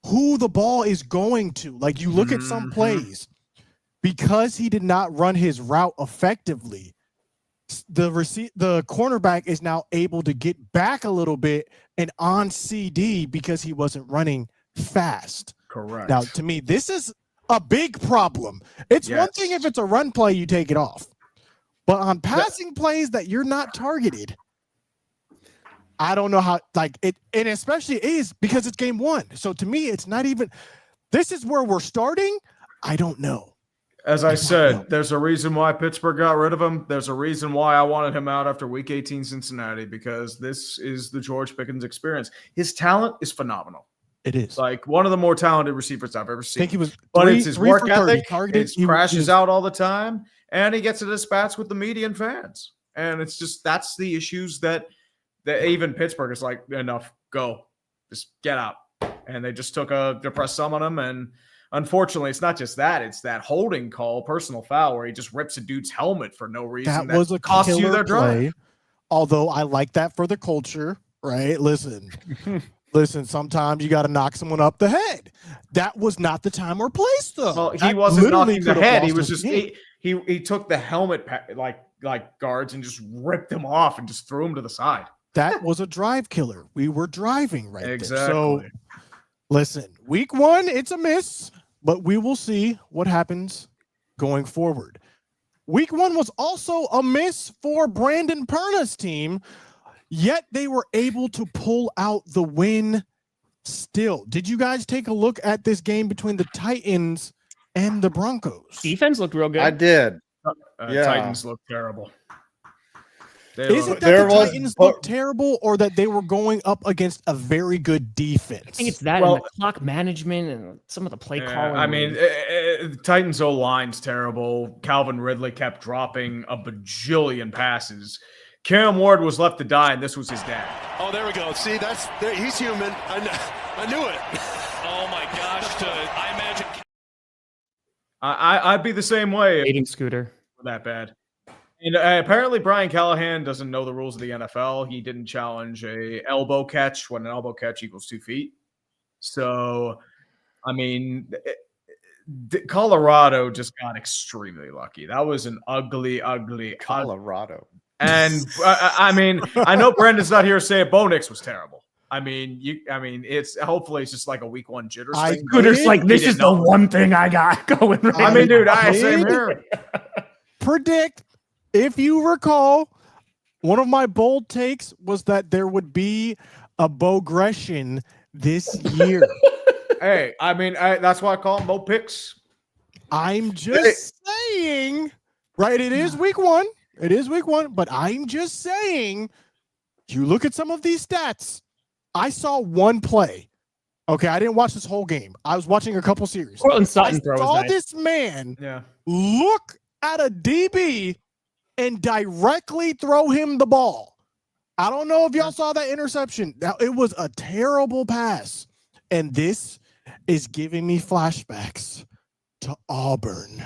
[SPEAKER 4] who the ball is going to. Like you look at some plays, because he did not run his route effectively, the cornerback is now able to get back a little bit and on CD because he wasn't running fast.
[SPEAKER 3] Correct.
[SPEAKER 4] Now, to me, this is a big problem. It's one thing if it's a run play, you take it off. But on passing plays that you're not targeted, I don't know how, like it, and especially it is because it's game one. So to me, it's not even, this is where we're starting. I don't know.
[SPEAKER 3] As I said, there's a reason why Pittsburgh got rid of him. There's a reason why I wanted him out after week 18 Cincinnati, because this is the George Pickens experience. His talent is phenomenal.
[SPEAKER 4] It is.
[SPEAKER 3] Like one of the more talented receivers I've ever
[SPEAKER 4] I
[SPEAKER 3] seen.
[SPEAKER 4] think he was
[SPEAKER 3] But
[SPEAKER 4] three,
[SPEAKER 3] it's his
[SPEAKER 4] three
[SPEAKER 3] work
[SPEAKER 4] for 30
[SPEAKER 3] ethic.
[SPEAKER 4] targeted.
[SPEAKER 3] He crashes out all the time, and he gets into spats with the media and fans. And it's just, that's the issues that even Pittsburgh is like, enough, go, just get out. And they just took a depressed thumb on him. And unfortunately, it's not just that; it's that holding call, personal foul, where he just rips a dude's helmet for no reason.
[SPEAKER 4] That was a
[SPEAKER 3] costs you their
[SPEAKER 4] killer play.
[SPEAKER 3] drive.
[SPEAKER 4] Although I like that for the culture, right? Listen, sometimes you got to knock someone up the head. That was not the time or place, though.
[SPEAKER 3] Well, he
[SPEAKER 4] That
[SPEAKER 3] wasn't
[SPEAKER 4] literally
[SPEAKER 3] knocking the
[SPEAKER 4] could have
[SPEAKER 3] head. He
[SPEAKER 4] lost
[SPEAKER 3] was
[SPEAKER 4] us
[SPEAKER 3] just
[SPEAKER 4] the game.
[SPEAKER 3] he took the helmet like guards and just ripped them off and just threw them to the side.
[SPEAKER 4] That was a drive killer. We were driving right there. So
[SPEAKER 3] Exactly.
[SPEAKER 4] listen, week one, it's a miss, but we will see what happens going forward. Week one was also a miss for Brandon Perna's team, yet they were able to pull out the win still. Did you guys take a look at this game between the Titans and the Broncos?
[SPEAKER 2] Defense looked real good.
[SPEAKER 1] I did. Yeah.
[SPEAKER 3] Titans look terrible.
[SPEAKER 4] Is it that
[SPEAKER 1] There
[SPEAKER 4] the
[SPEAKER 1] was-
[SPEAKER 4] Titans looked terrible or that they were going up against a very good defense?
[SPEAKER 2] I think it's that and the clock management and some of the play calling.
[SPEAKER 3] I mean, Titans O-line's terrible. Calvin Ridley kept dropping a bajillion passes. Cam Ward was left to die, and this was his dad.
[SPEAKER 5] Oh, there we go. See, he's human. I knew it. Oh my gosh! I imagine.
[SPEAKER 3] I'd be the same way if
[SPEAKER 2] dating Scooter.
[SPEAKER 3] it were that bad. And apparently Brian Callahan doesn't know the rules of the NFL. He didn't challenge a elbow catch when an elbow catch equals 2 feet. So, I mean, Colorado just got extremely lucky. That was an ugly.
[SPEAKER 1] Colorado.
[SPEAKER 3] And I mean, I know Brendan's not here to say it. Bo Nix was terrible. I mean, it's hopefully it's just like a week one jitter.
[SPEAKER 2] Scooter's like, this is the one thing I got going. Right
[SPEAKER 3] I mean, dude,
[SPEAKER 4] I
[SPEAKER 3] same here.
[SPEAKER 4] Predict, if you recall, one of my bold takes was that there would be a Bo-gression this year.
[SPEAKER 3] Hey, I mean, that's why I call them Bo Picks.
[SPEAKER 4] I'm just saying, right? It is week one. It is week one, but I'm just saying, you look at some of these stats. I saw one play. Okay, I didn't watch this whole game. I was watching a couple series.
[SPEAKER 2] Cortland Sutton
[SPEAKER 4] I
[SPEAKER 2] throw was
[SPEAKER 4] saw
[SPEAKER 2] nice.
[SPEAKER 4] this man
[SPEAKER 3] Yeah.
[SPEAKER 4] look at a DB and directly throw him the ball. I don't know if y'all saw that interception. Now, it was a terrible pass. And this is giving me flashbacks to Auburn,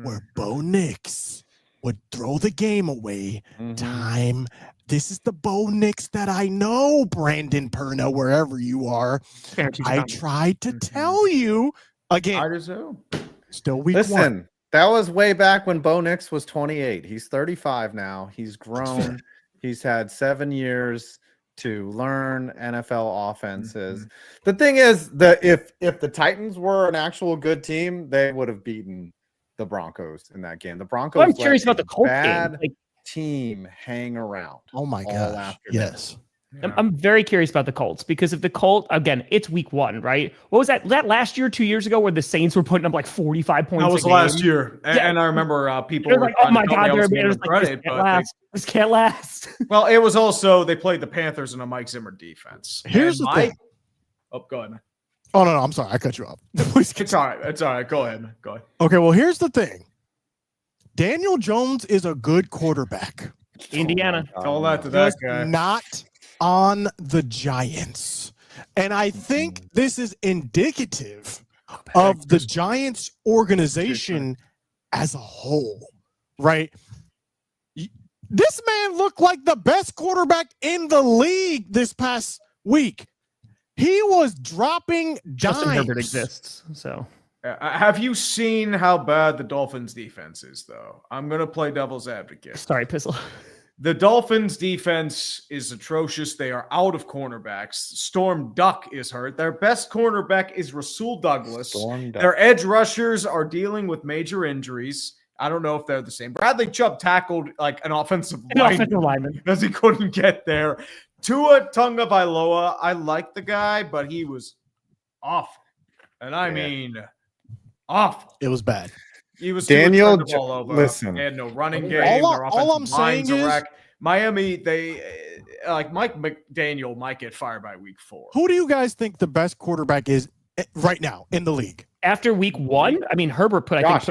[SPEAKER 4] where Bo Nix would throw the game away time. This is the Bo Nix that I know, Brandon Perna, wherever you are. I tried to tell you again.
[SPEAKER 3] I do.
[SPEAKER 4] Still week
[SPEAKER 1] Listen,
[SPEAKER 4] one.
[SPEAKER 1] that was way back when Bo Nix was 28. He's 35 now. He's grown. He's had 7 years to learn NFL offenses. The thing is that if the Titans were an actual good team, they would have beaten the Broncos in that game. The Broncos.
[SPEAKER 2] I'm curious about the Colts
[SPEAKER 1] bad
[SPEAKER 2] game. Like,
[SPEAKER 1] team hang around.
[SPEAKER 4] Oh my
[SPEAKER 1] all
[SPEAKER 4] gosh.
[SPEAKER 1] afternoon.
[SPEAKER 4] Yes.
[SPEAKER 2] I'm very curious about the Colts because if the Colts, again, it's week 1, right? What was that? That last year, 2 years ago, where the Saints were putting up like 45 points.
[SPEAKER 3] That was
[SPEAKER 2] a game?
[SPEAKER 3] last year, and I remember people were
[SPEAKER 2] like, "Oh my God,
[SPEAKER 3] they're
[SPEAKER 2] they're like, this can't last."
[SPEAKER 3] Well, it was also they played the Panthers in a Mike Zimmer defense.
[SPEAKER 4] Here's the thing.
[SPEAKER 3] Oh, go ahead, man.
[SPEAKER 4] Oh no, I'm sorry, I cut you off.
[SPEAKER 3] It's all right. It's all right. Go ahead, man. Go ahead.
[SPEAKER 4] Okay, well, here's the thing. Daniel Jones is a good quarterback.
[SPEAKER 2] Indiana.
[SPEAKER 3] Tell that to that
[SPEAKER 4] Just
[SPEAKER 3] guy.
[SPEAKER 4] not on the Giants. And I think this is indicative of the Giants organization as a whole, right? This man looked like the best quarterback in the league this past week. He was dropping
[SPEAKER 2] Justin Herbert
[SPEAKER 4] dimes.
[SPEAKER 2] exists, so.
[SPEAKER 3] Have you seen how bad the Dolphins defense is, though? I'm going to play devil's advocate.
[SPEAKER 2] Sorry, Pizzle.
[SPEAKER 3] The Dolphins defense is atrocious. They are out of cornerbacks. Storm Duck is hurt. Their best cornerback is Rasul Douglas. Their edge rushers are dealing with major injuries. I don't know if they're the same. Bradley Chubb tackled like an offensive lineman because he couldn't get there. Tua Tagovailoa, I like the guy, but he was awful. And I mean awful.
[SPEAKER 4] It was bad.
[SPEAKER 3] He was
[SPEAKER 1] Daniel.
[SPEAKER 3] all over.
[SPEAKER 1] Listen,
[SPEAKER 3] They had no running game.
[SPEAKER 4] All I'm saying is
[SPEAKER 3] Miami. They like Mike McDaniel might get fired by week 4.
[SPEAKER 4] Who do you guys think the best quarterback is right now in the league?
[SPEAKER 2] After week 1, I mean, Herbert put on the best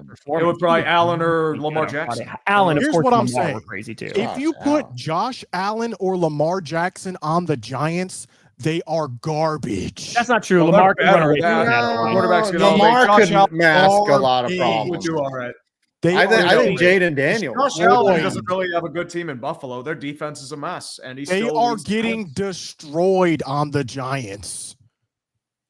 [SPEAKER 2] performance.
[SPEAKER 3] It would probably Allen or Lamar Jackson.
[SPEAKER 2] Allen, of
[SPEAKER 4] Here's
[SPEAKER 2] course,
[SPEAKER 4] what I'm
[SPEAKER 2] Lamar
[SPEAKER 4] saying.
[SPEAKER 2] were crazy too.
[SPEAKER 4] If you put Josh Allen or Lamar Jackson on the Giants, they are garbage.
[SPEAKER 2] That's not true.
[SPEAKER 3] Well,
[SPEAKER 2] Lamar could
[SPEAKER 3] they're
[SPEAKER 2] run away
[SPEAKER 3] better.
[SPEAKER 2] from that.
[SPEAKER 3] Quarterbacks can
[SPEAKER 1] Lamar
[SPEAKER 3] Josh
[SPEAKER 1] could
[SPEAKER 3] Allen
[SPEAKER 1] mask a lot of
[SPEAKER 3] would
[SPEAKER 1] problems.
[SPEAKER 3] do all right.
[SPEAKER 1] I think Jaden Daniels.
[SPEAKER 3] Josh Allen doesn't really have a good team in Buffalo. Their defense is a mess, and
[SPEAKER 4] they are getting destroyed on the Giants.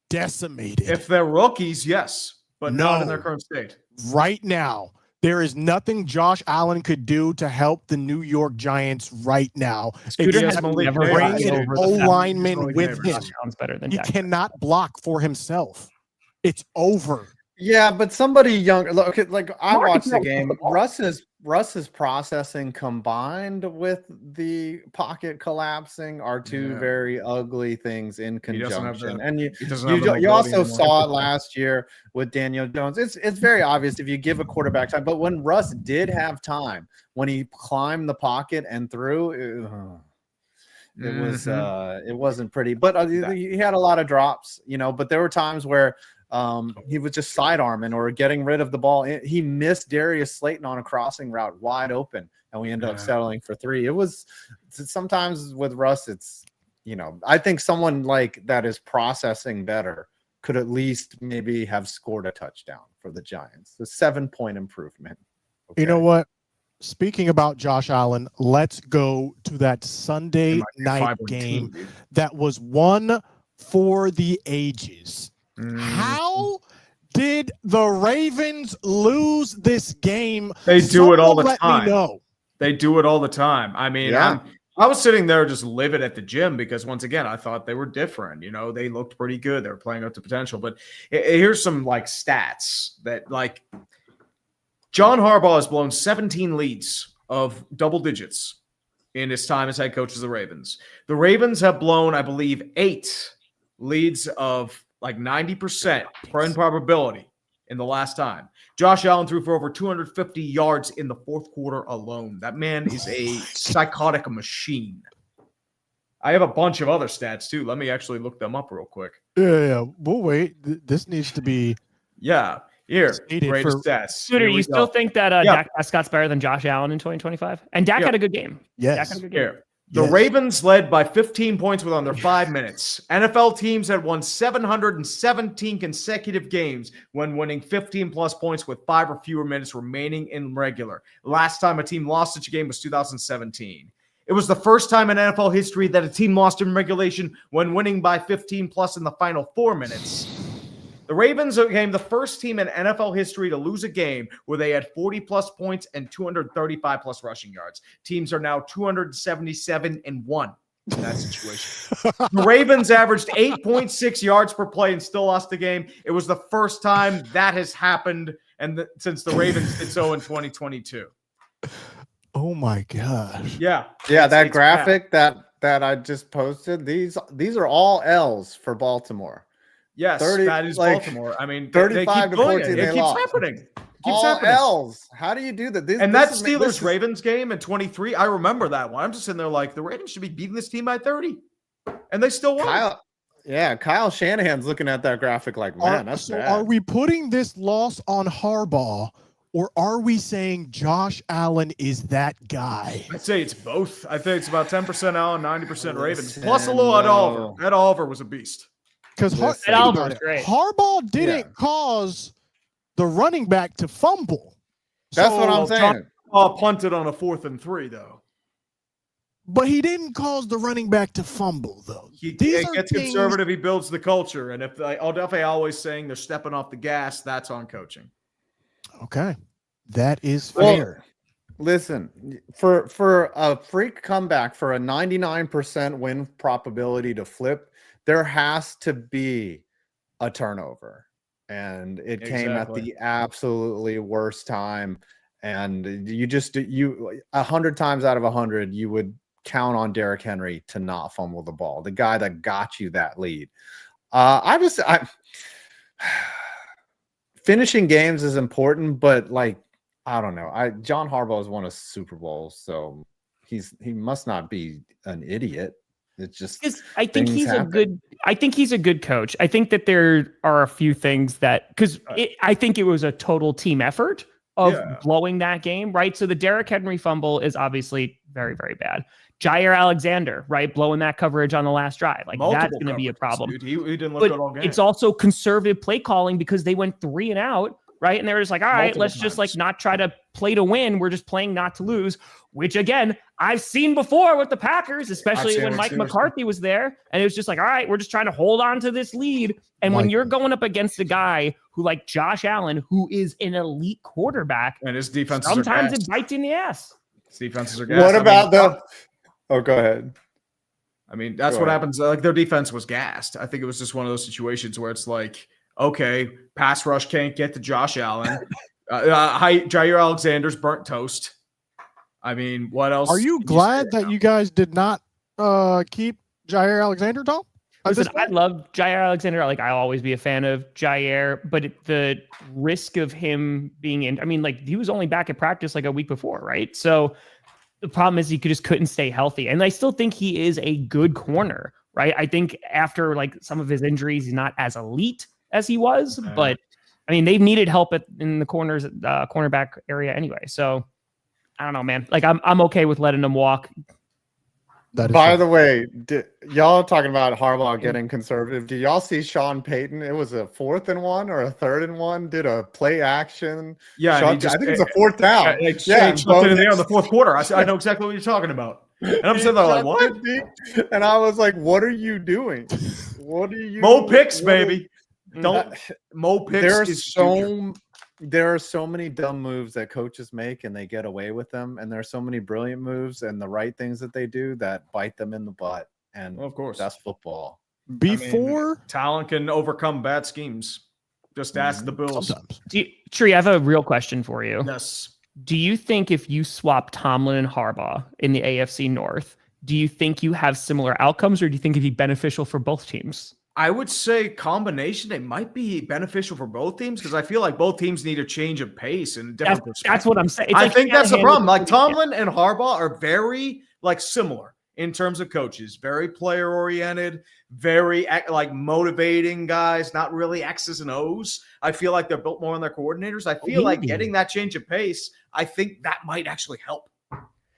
[SPEAKER 4] Decimated.
[SPEAKER 3] If they're rookies, yes, but
[SPEAKER 4] No.
[SPEAKER 3] not in their current state.
[SPEAKER 4] Right now, there is nothing Josh Allen could do to help the New York Giants right now.
[SPEAKER 2] Scooter has
[SPEAKER 4] Except
[SPEAKER 2] never
[SPEAKER 3] Davis.
[SPEAKER 4] bring
[SPEAKER 2] gotten
[SPEAKER 4] an
[SPEAKER 2] over the
[SPEAKER 4] O
[SPEAKER 2] fact
[SPEAKER 4] lineman
[SPEAKER 3] Malik
[SPEAKER 4] with
[SPEAKER 3] Davis.
[SPEAKER 4] him.
[SPEAKER 2] Josh Allen's better than
[SPEAKER 4] He
[SPEAKER 2] Dak.
[SPEAKER 4] cannot block for himself. It's over.
[SPEAKER 1] Yeah, but somebody young. Look, like I
[SPEAKER 2] Mark
[SPEAKER 1] watched the
[SPEAKER 2] is
[SPEAKER 1] game.
[SPEAKER 2] not-
[SPEAKER 1] Russ's processing combined with the pocket collapsing are two very ugly things in
[SPEAKER 3] He doesn't have
[SPEAKER 1] conjunction.
[SPEAKER 3] the-
[SPEAKER 1] And
[SPEAKER 3] He doesn't have the
[SPEAKER 1] you
[SPEAKER 3] mobility
[SPEAKER 1] also
[SPEAKER 3] anymore.
[SPEAKER 1] saw it last year with Daniel Jones. It's very obvious if you give a quarterback time. But when Russ did have time, when he climbed the pocket and threw, it wasn't pretty. But he had a lot of drops, But there were times where he was just sidearming or getting rid of the ball. He missed Darius Slayton on a crossing route wide open, and we ended up settling for 3. It was sometimes with Russ, it's I think someone like that is processing better could at least maybe have scored a touchdown for the Giants. The 7-point improvement.
[SPEAKER 4] You know what? Speaking about Josh Allen, let's go to that Sunday night game that was one for the ages. How did the Ravens lose this game?
[SPEAKER 3] They do it all the
[SPEAKER 4] Let
[SPEAKER 3] time.
[SPEAKER 4] me know.
[SPEAKER 3] They do it all the time. I mean, I was sitting there just livid at the gym because once again, I thought they were different. They looked pretty good. They were playing up to potential. But here's some stats that John Harbaugh has blown 17 leads of double digits in his time as head coach of the Ravens. The Ravens have blown, I believe, 8 leads of 90% probability in the last time. Josh Allen threw for over 250 yards in the fourth quarter alone. That man is a psychotic machine. I have a bunch of other stats too. Let me actually look them up real quick.
[SPEAKER 4] Yeah. We'll wait. This needs to be.
[SPEAKER 3] Yeah. Here,
[SPEAKER 4] stated
[SPEAKER 3] greatest
[SPEAKER 4] for-
[SPEAKER 3] stats.
[SPEAKER 2] Scooter, you still think that Dak Prescott's better than Josh Allen in 2025? And Dak had a good game.
[SPEAKER 4] Yes.
[SPEAKER 2] Dak had a good game.
[SPEAKER 3] Here. The Ravens led by 15 points with under 5 minutes. NFL teams had won 717 consecutive games when winning 15-plus points with 5 or fewer minutes remaining in regular. Last time a team lost such a game was 2017. It was the first time in NFL history that a team lost in regulation when winning by 15-plus in the final 4 minutes. The Ravens became the first team in NFL history to lose a game where they had 40-plus points and 235-plus rushing yards. Teams are now 277-1 in that situation. The Ravens averaged 8.6 yards per play and still lost the game. It was the first time that has happened since the Ravens did so in 2022.
[SPEAKER 4] Oh my gosh.
[SPEAKER 3] Yeah.
[SPEAKER 1] Yeah, that
[SPEAKER 3] it's
[SPEAKER 1] graphic, that that I just posted, these are all L's for Baltimore.
[SPEAKER 3] Yes,
[SPEAKER 1] 30,
[SPEAKER 3] that is
[SPEAKER 1] like,
[SPEAKER 3] Baltimore. I mean,
[SPEAKER 1] 35 to 14,
[SPEAKER 3] It
[SPEAKER 1] they
[SPEAKER 3] keeps
[SPEAKER 1] lost.
[SPEAKER 3] happening. It keeps
[SPEAKER 1] All
[SPEAKER 3] happening.
[SPEAKER 1] L's. How do you do that?
[SPEAKER 3] And that Steelers-Ravens game in 23, I remember that one. I'm just sitting there like, the Ravens should be beating this team by 30. And they still won.
[SPEAKER 1] Kyle Shanahan's looking at that graphic like, man, that's bad.
[SPEAKER 4] Are we putting this loss on Harbaugh, or are we saying Josh Allen is that guy?
[SPEAKER 3] I'd say it's both. I think it's about 10% Allen, 90% Ravens. Plus a little Ed Oliver. Ed Oliver was a beast.
[SPEAKER 4] Because
[SPEAKER 2] Ed Oliver was great.
[SPEAKER 4] Harbaugh didn't cause the running back to fumble.
[SPEAKER 1] That's what I'm saying.
[SPEAKER 3] Punted on a 4th and 3, though.
[SPEAKER 4] But he didn't cause the running back to fumble, though.
[SPEAKER 3] He gets conservative. He builds the culture. And if I'll always saying they're stepping off the gas, that's on coaching.
[SPEAKER 4] Okay. That is fair.
[SPEAKER 1] Listen, for a freak comeback, for a 99% win probability to flip, there has to be a turnover. And it came at the absolutely worst time. And you 100 times out of 100, you would count on Derrick Henry to not fumble the ball, the guy that got you that lead. Finishing games is important, but like, I don't know. John Harbaugh has won a Super Bowl, so he must not be an idiot. It's just
[SPEAKER 2] I think he's a good coach. I think that there are a few things that I think it was a total team effort of blowing that game, right? So the Derrick Henry fumble is obviously very, very bad. Jair Alexander, right, blowing that coverage on the last drive, like that's going to be a problem.
[SPEAKER 3] Dude, he didn't look good all game.
[SPEAKER 2] It's also conservative play calling because they went 3 and out, right? And they were just like, all right, let's just like not try to play to win. We're just playing not to lose, which again, I've seen before with the Packers, especially when Mike McCarthy was there. And it was just like, all right, we're just trying to hold on to this lead. And when you're going up against a guy who like Josh Allen, who is an elite quarterback,
[SPEAKER 3] and his defense,
[SPEAKER 2] sometimes it bites in the ass.
[SPEAKER 3] His defenses are gassed.
[SPEAKER 1] What about Oh, go ahead.
[SPEAKER 3] I mean, that's what happens. Like their defense was gassed. I think it was just one of those situations where it's like, okay, pass rush can't get to Josh Allen. Jair Alexander's burnt toast. I mean, what else?
[SPEAKER 4] Are you glad that you guys did not keep Jair Alexander, Tom?
[SPEAKER 2] Listen, I love Jair Alexander. Like, I'll always be a fan of Jair, but the risk of him being in, I mean, like, he was only back at practice like a week before, right? So the problem is he just couldn't stay healthy. And I still think he is a good corner, right? I think after like some of his injuries, he's not as elite as he was, but I mean, they've needed help in the cornerback area anyway. So I don't know, man. Like I'm okay with letting him walk.
[SPEAKER 1] By the way, y'all talking about Harbaugh getting conservative. Did y'all see Sean Payton? It was a 4th and 1 or a 3rd and 1. Did a play action.
[SPEAKER 3] Yeah,
[SPEAKER 1] I think it's a 4th down.
[SPEAKER 3] It in there in the 4th quarter. I know exactly what you're talking about. And I'm sitting there like, what?
[SPEAKER 1] And I was like, what are you doing? What are you?
[SPEAKER 3] Mo picks, baby. Mo picks.
[SPEAKER 1] There are so many dumb moves that coaches make and they get away with them. And there's so many brilliant moves and the right things that they do that bite them in the butt. And
[SPEAKER 3] of course,
[SPEAKER 1] that's football.
[SPEAKER 3] Talent can overcome bad schemes. Just ask the Bills.
[SPEAKER 2] Tree, I have a real question for you.
[SPEAKER 3] Yes.
[SPEAKER 2] Do you think if you swap Tomlin and Harbaugh in the AFC North, do you think you have similar outcomes, or do you think it'd be beneficial for both teams?
[SPEAKER 3] I would say combination. It might be beneficial for both teams because I feel like both teams need a change of pace and different perspective.
[SPEAKER 2] That's what I'm saying.
[SPEAKER 3] I think that's the problem. Like Tomlin and Harbaugh are very like similar in terms of coaches, very player oriented, very like motivating guys, not really X's and O's. I feel like they're built more on their coordinators. I feel like getting that change of pace, I think that might actually help.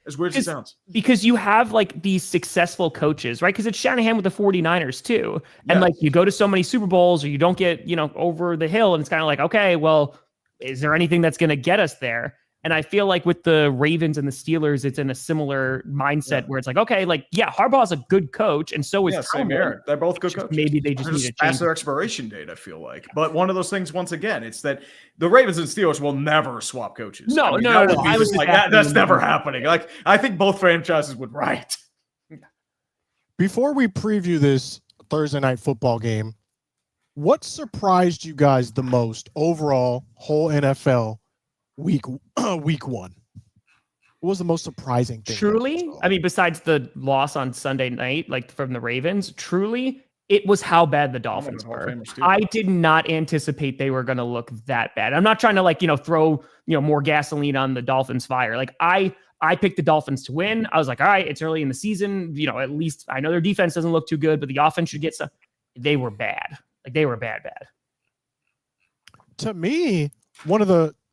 [SPEAKER 3] As weird as it sounds. Because
[SPEAKER 2] you have like these successful coaches, right? Because it's Shanahan with the 49ers too. And like you go to so many Super Bowls or you don't get, over the hill and it's kind of like, okay, well, is there anything that's going to get us there? And I feel like with the Ravens and the Steelers, it's in a similar mindset where it's like, okay, like, Harbaugh's a good coach. And so is Tomlin.
[SPEAKER 3] They're both good coaches.
[SPEAKER 2] Maybe they just need to
[SPEAKER 3] pass their expiration date, I feel like. But one of those things, once again, it's that the Ravens and Steelers will never swap coaches.
[SPEAKER 2] No.
[SPEAKER 3] I was like, that's never happening. Like, I think both franchises would write.
[SPEAKER 4] Before we preview this Thursday night football game, what surprised you guys the most overall, whole NFL week 1? was the most surprising thing?
[SPEAKER 2] Truly, I mean, besides the loss on Sunday night, like from the Ravens, truly, it was how bad the Dolphins were. I did not anticipate they were going to look that bad. I'm not trying to like, throw, more gasoline on the Dolphins fire. Like I picked the Dolphins to win. I was like, all right, it's early in the season. At least I know their defense doesn't look too good, but the offense should get some. They were bad. Like they were bad.
[SPEAKER 4] To me,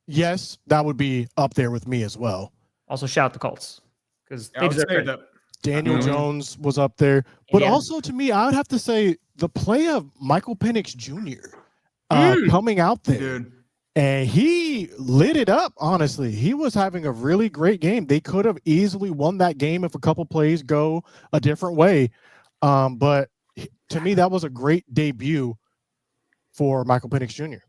[SPEAKER 4] yes, that would be up there with me as well.
[SPEAKER 2] Also, shout out the Colts because
[SPEAKER 3] I would say that
[SPEAKER 4] Daniel Jones was up there, but also to me, I would have to say the play of Michael Penix Jr. Coming out there,
[SPEAKER 3] dude.
[SPEAKER 4] And he lit it up. Honestly, he was having a really great game. They could have easily won that game if a couple plays go a different way. But to me, that was a great debut for Michael Penix Jr.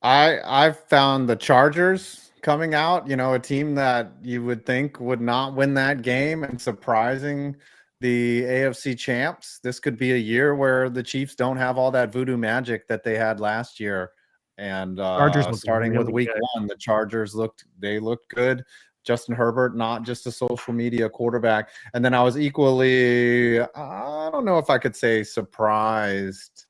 [SPEAKER 1] I've found the Chargers coming out, a team that you would think would not win that game and surprising the AFC champs. This could be a year where the Chiefs don't have all that voodoo magic that they had last year. And starting really with week one, the Chargers looked good. Justin Herbert, not just a social media quarterback. And then I was equally, I don't know if I could say surprised.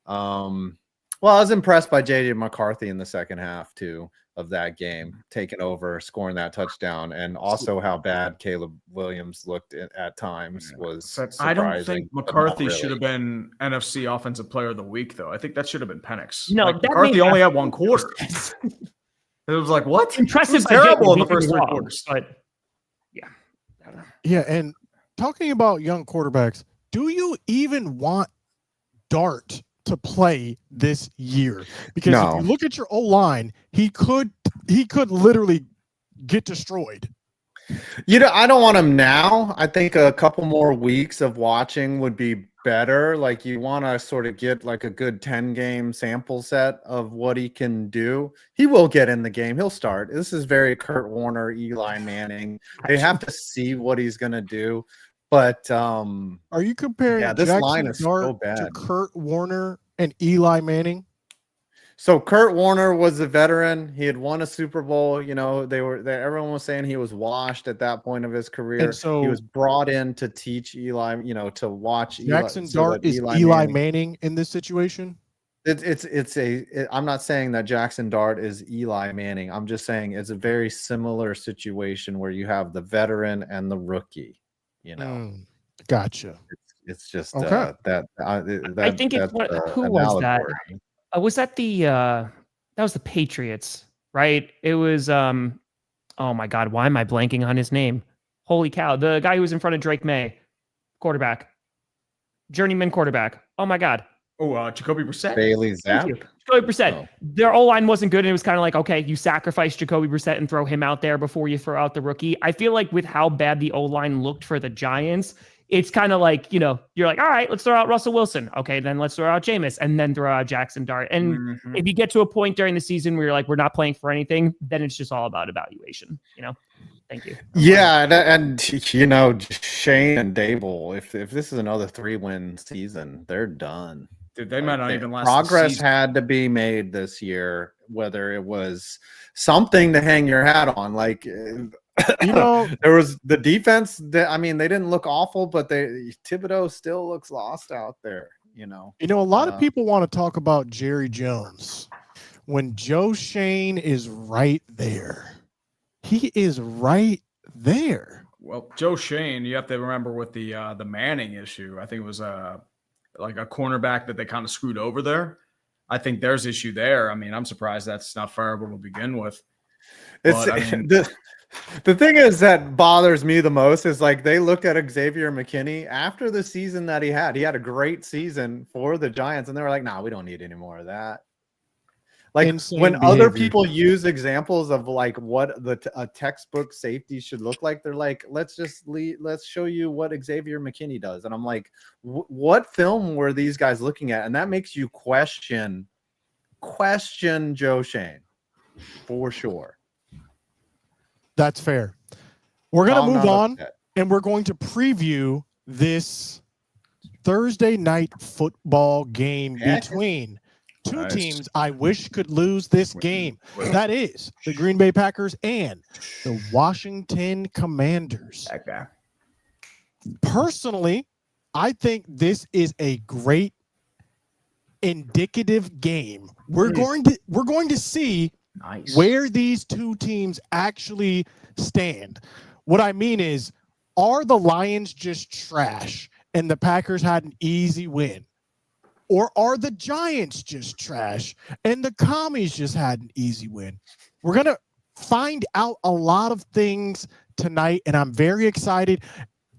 [SPEAKER 1] Well, I was impressed by J.J. McCarthy in the second half, too, of that game, taking over, scoring that touchdown, and also how bad Caleb Williams looked at times was surprising.
[SPEAKER 3] I don't think McCarthy should have been NFC Offensive Player of the Week, though. I think that should have been Penix.
[SPEAKER 2] No,
[SPEAKER 3] McCarthy only had one quarter. It was like, what?
[SPEAKER 2] Impressive.
[SPEAKER 3] It was terrible in the first 3 quarters.
[SPEAKER 2] But
[SPEAKER 4] yeah, and talking about young quarterbacks, do you even want Dart to play this year? Because if you look at your O-line, he could literally get destroyed.
[SPEAKER 1] I don't want him now. I think a couple more weeks of watching would be better. Like you want to sort of get like a good 10-game sample set of what he can do. He will get in the game. He'll start. This is very Kurt Warner, Eli Manning. They have to see what he's going to do. But
[SPEAKER 4] are you comparing
[SPEAKER 1] this
[SPEAKER 4] Jackson
[SPEAKER 1] line is
[SPEAKER 4] Dart
[SPEAKER 1] so bad
[SPEAKER 4] to Kurt Warner and Eli Manning?
[SPEAKER 1] So Kurt Warner was a veteran. He had won a Super Bowl. Everyone was saying he was washed at that point of his career.
[SPEAKER 4] And so
[SPEAKER 1] he was brought in to teach Eli, to watch
[SPEAKER 4] Jackson
[SPEAKER 1] Eli.
[SPEAKER 4] Dart is Eli Manning in this situation.
[SPEAKER 1] I'm not saying that Jackson Dart is Eli Manning. I'm just saying it's a very similar situation where you have the veteran and the rookie.
[SPEAKER 4] Gotcha.
[SPEAKER 1] It's just
[SPEAKER 2] I think it's who was that? Was that that was the Patriots, right? It was oh my God, why am I blanking on his name? Holy cow, the guy who was in front of Drake May, quarterback, journeyman quarterback. Oh my God.
[SPEAKER 3] Jacoby Brissett.
[SPEAKER 1] Bailey Zapp.
[SPEAKER 2] Jacoby Brissett. Oh. Their O-line wasn't good, and it was kind of like, okay, you sacrifice Jacoby Brissett and throw him out there before you throw out the rookie. I feel like with how bad the O-line looked for the Giants, it's kind of like, you're like, all right, let's throw out Russell Wilson. Okay, then let's throw out Jameis, and then throw out Jackson Dart. And if you get to a point during the season where you're like, we're not playing for anything, then it's just all about evaluation, Thank you.
[SPEAKER 1] Yeah, and Shane and Dable, if this is another 3-win season, they're done.
[SPEAKER 3] Dude, they might not even last.
[SPEAKER 1] Progress had to be made this year, whether it was something to hang your hat on. Like, there was the defense that, they didn't look awful, but Thibodeau still looks lost out there,
[SPEAKER 4] a lot of people want to talk about Jerry Jones when Joe Shane is right there. He is right there.
[SPEAKER 3] Well, Joe Shane, you have to remember with the Manning issue. I think it was like a cornerback that they kind of screwed over there. I think there's issue there. I'm surprised that's not fireable to begin with.
[SPEAKER 1] The thing is that bothers me the most is like they looked at Xavier McKinney after the season that he had. He had a great season for the Giants, and they were like, "Nah, we don't need any more of that." Like
[SPEAKER 4] insane
[SPEAKER 1] when
[SPEAKER 4] behavior.
[SPEAKER 1] Other people use examples of like what a textbook safety should look like, they're like, let's show you what Xavier McKinney does. And I'm like, what film were these guys looking at? And that makes you question Joe Shane for sure.
[SPEAKER 4] That's fair. We're going to move on, and we're going to preview this Thursday night football game between Two
[SPEAKER 3] Nice.
[SPEAKER 4] teams I wish could lose this game. That is the Green Bay Packers and the Washington Commanders.
[SPEAKER 3] That guy.
[SPEAKER 4] Personally, I think this is a great indicative game. We're going to see
[SPEAKER 3] Nice.
[SPEAKER 4] where these two teams actually stand. What I mean is, are the Lions just trash and the Packers had an easy win? Or are the Giants just trash and the Commies just had an easy win? We're going to find out a lot of things tonight, and I'm very excited.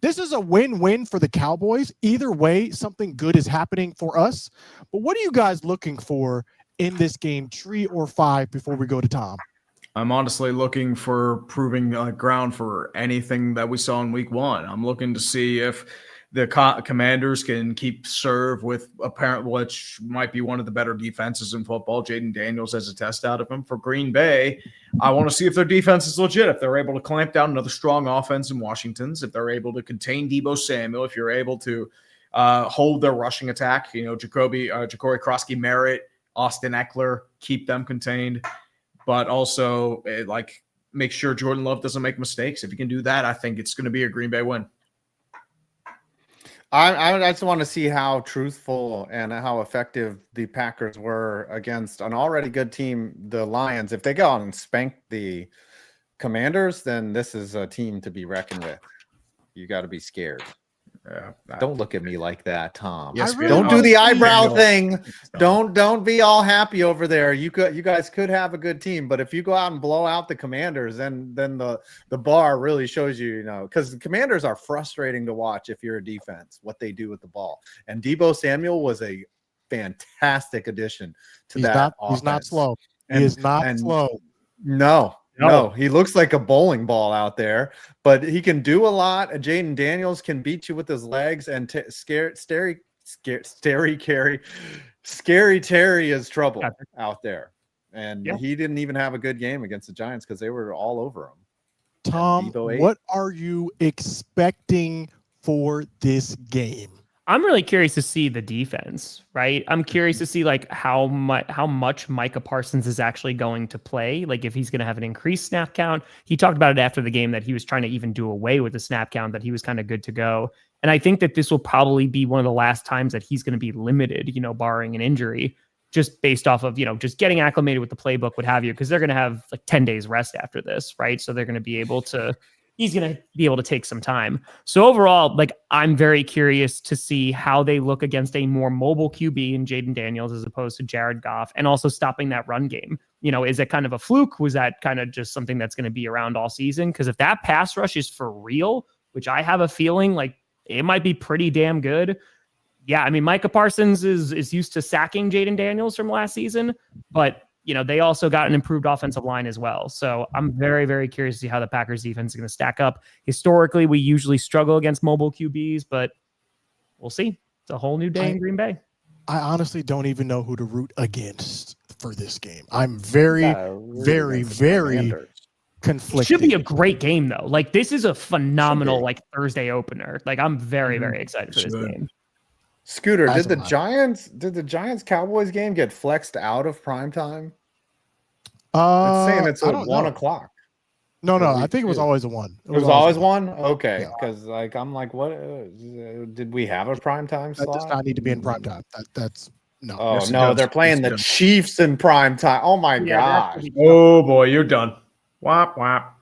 [SPEAKER 4] This is a win-win for the Cowboys. Either way, something good is happening for us. But what are you guys looking for in this game, 3 or 5, before we go to Tom?
[SPEAKER 3] I'm honestly looking for proving ground for anything that we saw in week 1. I'm looking to see if the Commanders can keep serve with apparent, which might be one of the better defenses in football. Jaden Daniels has a test out of him. For Green Bay, I want to see if their defense is legit, if they're able to clamp down another strong offense in Washington's, if they're able to contain Deebo Samuel, if you're able to hold their rushing attack, Ja'Cory Merritt, Austin Eckler, keep them contained, but also make sure Jordan Love doesn't make mistakes. If you can do that, I think it's going to be a Green Bay win.
[SPEAKER 1] I just want to see how truthful and how effective the Packers were against an already good team, the Lions. If they go out and spank the Commanders, then this is a team to be reckoned with. You got to be scared.
[SPEAKER 3] Yeah,
[SPEAKER 1] Don't look at me like that, Tom.
[SPEAKER 3] Yes,
[SPEAKER 1] don't do the eyebrow thing. Don't be all happy over there. You guys could have a good team, but if you go out and blow out the Commanders, then the bar really shows you, because the Commanders are frustrating to watch if you're a defense, what they do with the ball. And Deebo Samuel was a fantastic addition to that offense.
[SPEAKER 4] He's not slow. He is not slow.
[SPEAKER 1] No, he looks like a bowling ball out there, but he can do a lot. Jaden Daniels can beat you with his legs, and Scary Terry is trouble out there. And he didn't even have a good game against the Giants because they were all over him.
[SPEAKER 4] Tom, what are you expecting for this game?
[SPEAKER 2] I'm really curious to see the defense, right? I'm curious to see how much Micah Parsons is actually going to play. Like if he's going to have an increased snap count. He talked about it after the game that he was trying to even do away with the snap count, that he was kind of good to go. And I think that this will probably be one of the last times that he's going to be limited, barring an injury, just based off of, just getting acclimated with the playbook, what have you, because they're going to have 10 days rest after this, right? So they're going to be able to he's going to be able to take some time. So overall, I'm very curious to see how they look against a more mobile QB in Jaden Daniels as opposed to Jared Goff, and also stopping that run game. Is it kind of a fluke? Was that kind of just something that's going to be around all season? Because if that pass rush is for real, which I have a feeling it might be pretty damn good. Yeah, I mean, Micah Parsons is used to sacking Jaden Daniels from last season, but they also got an improved offensive line as well. So I'm very, very curious to see how the Packers defense is going to stack up. Historically, we usually struggle against mobile QBs, but we'll see. It's a whole new day in Green Bay.
[SPEAKER 4] I honestly don't even know who to root against for this game. I'm very, very, very conflicted.
[SPEAKER 2] It should be a great game, though. This is a phenomenal Thursday opener. I'm very, very excited for this game.
[SPEAKER 1] Scooter, did the Giants Cowboys game get flexed out of primetime? It's saying it's at 1 o'clock.
[SPEAKER 4] No, I think it was always a 1.
[SPEAKER 1] It was always 1? Okay, because I'm like, what? Did we have a primetime slot?
[SPEAKER 4] That does not need to be in primetime. That's no.
[SPEAKER 1] Oh no, they're playing the Chiefs in primetime. Oh my gosh!
[SPEAKER 3] Oh boy, you're done. Whop whop.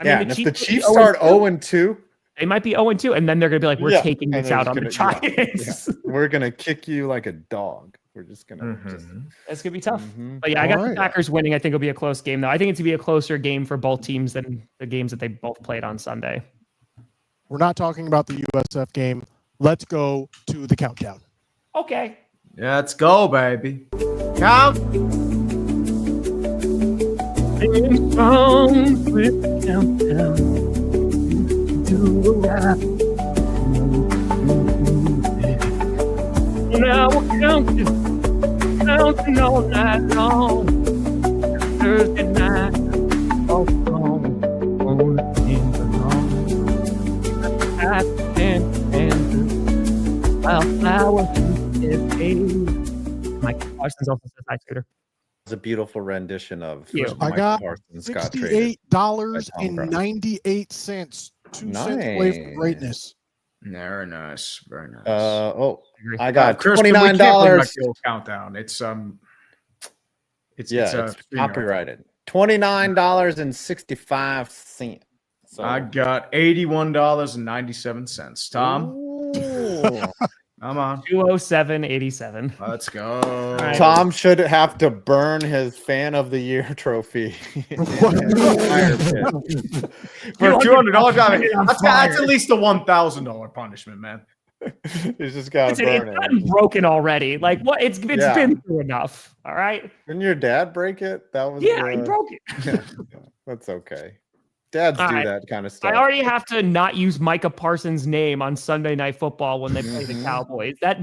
[SPEAKER 1] And if the Chiefs start 0-2.
[SPEAKER 2] They might be 0-2, and then they're going to be we're taking this out on the Giants.
[SPEAKER 1] We're going to kick you like a dog. We're just going to
[SPEAKER 2] It's going to be tough. But I got the Packers winning. I think it'll be a close game, though. I think it's going to be a closer game for both teams than the games that they both played on Sunday.
[SPEAKER 4] We're not talking about the USF game. Let's go to the countdown.
[SPEAKER 2] Okay.
[SPEAKER 3] Yeah, let's go, baby. Count.
[SPEAKER 2] Now we're counting all night long. Thursday night, all gone on the flowers Mike Parsons also says hi, Scooter.
[SPEAKER 1] It's a beautiful rendition of
[SPEAKER 2] You.
[SPEAKER 4] I
[SPEAKER 1] Micah
[SPEAKER 4] got
[SPEAKER 1] Parsons got traded.
[SPEAKER 4] $68.98. 2 cents away from
[SPEAKER 1] Nice.
[SPEAKER 4] greatness.
[SPEAKER 3] Very nice. Very nice.
[SPEAKER 1] I got
[SPEAKER 3] Chris, we can't bring
[SPEAKER 1] $29.
[SPEAKER 3] back the old countdown. It's
[SPEAKER 1] copyrighted. $29.65. So
[SPEAKER 3] I got $81.97. Tom,
[SPEAKER 1] Ooh.
[SPEAKER 3] come on.
[SPEAKER 2] 207.87.
[SPEAKER 3] Let's go.
[SPEAKER 2] right.
[SPEAKER 1] Tom should have to burn his Fan of the Year trophy. in the fire pit.
[SPEAKER 3] For $200, that's
[SPEAKER 2] fire.
[SPEAKER 3] at least a $1,000 punishment, man.
[SPEAKER 1] He's just got to
[SPEAKER 2] Listen,
[SPEAKER 1] burn
[SPEAKER 2] it's gotten
[SPEAKER 1] it.
[SPEAKER 2] broken already. Like what? It's
[SPEAKER 1] Yeah.
[SPEAKER 2] been through enough. All right.
[SPEAKER 1] Didn't your dad break it? That was
[SPEAKER 2] Yeah, he broke it.
[SPEAKER 1] Yeah, that's okay. Dads
[SPEAKER 2] All
[SPEAKER 1] do
[SPEAKER 2] right.
[SPEAKER 1] that kind of stuff.
[SPEAKER 2] I already have to not use Micah Parsons' name on Sunday Night Football when they play the Cowboys. That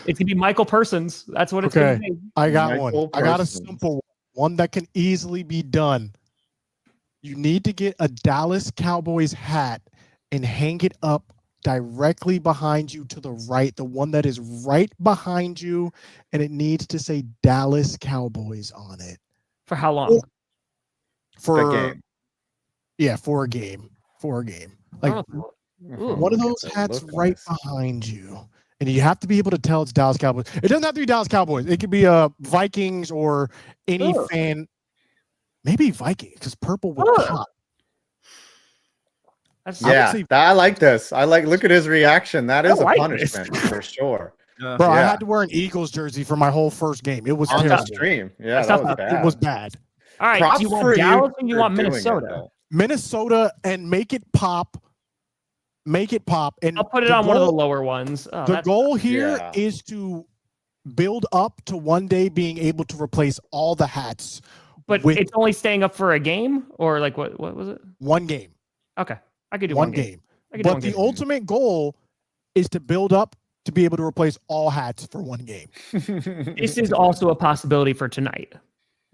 [SPEAKER 2] it can be Michael Parsons. That's what it's going to be.
[SPEAKER 4] I got
[SPEAKER 1] Michael
[SPEAKER 4] one. I got a
[SPEAKER 1] Parsons.
[SPEAKER 4] simple one that can easily be done. You need to get a Dallas Cowboys hat and hang it up directly behind you to the right, the one that is right behind you, and it needs to say Dallas Cowboys on it.
[SPEAKER 2] For how long?
[SPEAKER 4] For
[SPEAKER 1] The game.
[SPEAKER 4] Yeah, for a game. Like
[SPEAKER 2] Oh,
[SPEAKER 4] one of those hats right behind you. And you have to be able to tell it's Dallas Cowboys. It doesn't have to be Dallas Cowboys. It could be Vikings or any fan. Maybe Vikings, because purple would pop.
[SPEAKER 2] That's
[SPEAKER 1] Yeah, I like this. Look at his reaction. That is a
[SPEAKER 2] like
[SPEAKER 1] punishment for sure.
[SPEAKER 4] Bro, I had to wear an Eagles jersey for my whole first game. It was
[SPEAKER 1] On the
[SPEAKER 4] terrible.
[SPEAKER 1] stream. Yeah,
[SPEAKER 2] That's
[SPEAKER 1] that was
[SPEAKER 2] not-
[SPEAKER 1] bad.
[SPEAKER 4] It was bad.
[SPEAKER 2] All right.
[SPEAKER 1] Props
[SPEAKER 2] Do you
[SPEAKER 1] for
[SPEAKER 2] want Dallas or you
[SPEAKER 1] for
[SPEAKER 2] want
[SPEAKER 1] doing it,
[SPEAKER 2] Minnesota?
[SPEAKER 1] though.
[SPEAKER 4] Minnesota and make it pop. And
[SPEAKER 2] I'll put it on one of the lower ones. Oh,
[SPEAKER 4] the
[SPEAKER 2] that's-
[SPEAKER 4] goal here
[SPEAKER 1] Yeah.
[SPEAKER 4] is to build up to one day being able to replace all the hats
[SPEAKER 2] but
[SPEAKER 4] with
[SPEAKER 2] it's only staying up for a game, or like what was it?
[SPEAKER 4] one game.
[SPEAKER 2] Okay, I could do
[SPEAKER 4] One
[SPEAKER 2] one game.
[SPEAKER 4] game.
[SPEAKER 2] I could do
[SPEAKER 4] But
[SPEAKER 2] one
[SPEAKER 4] the
[SPEAKER 2] game.
[SPEAKER 4] ultimate goal is to build up to be able to replace all hats for one game.
[SPEAKER 2] This is also a possibility for tonight.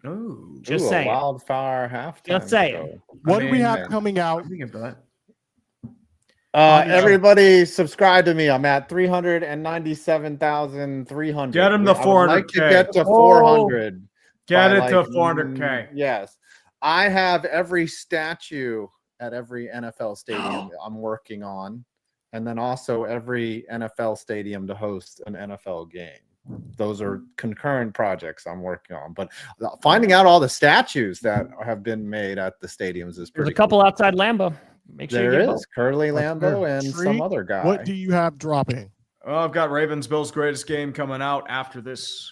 [SPEAKER 3] Oh,
[SPEAKER 2] Just
[SPEAKER 1] Ooh,
[SPEAKER 2] saying.
[SPEAKER 1] A wildfire halftime.
[SPEAKER 2] Just saying.
[SPEAKER 1] show.
[SPEAKER 4] What do we have
[SPEAKER 1] man.
[SPEAKER 4] coming out?
[SPEAKER 1] Everybody subscribe to me. I'm at 397,300.
[SPEAKER 3] Get him to
[SPEAKER 1] I would like to
[SPEAKER 3] 400K.
[SPEAKER 1] get to 400.
[SPEAKER 3] Get
[SPEAKER 1] by,
[SPEAKER 3] it to
[SPEAKER 1] like,
[SPEAKER 3] 400K.
[SPEAKER 1] Yes. I have every statue at every NFL stadium I'm working on, and then also every NFL stadium to host an NFL game. Those are concurrent projects I'm working on. But finding out all the statues that have been made at the stadiums is
[SPEAKER 2] There's
[SPEAKER 1] pretty
[SPEAKER 2] a couple outside Lambeau. Make sure
[SPEAKER 1] There
[SPEAKER 2] you get
[SPEAKER 1] is Curly Lambeau and
[SPEAKER 4] Tree,
[SPEAKER 1] some other guy.
[SPEAKER 4] What do you have dropping?
[SPEAKER 3] Oh, I've got Ravens Bills greatest game coming out after this.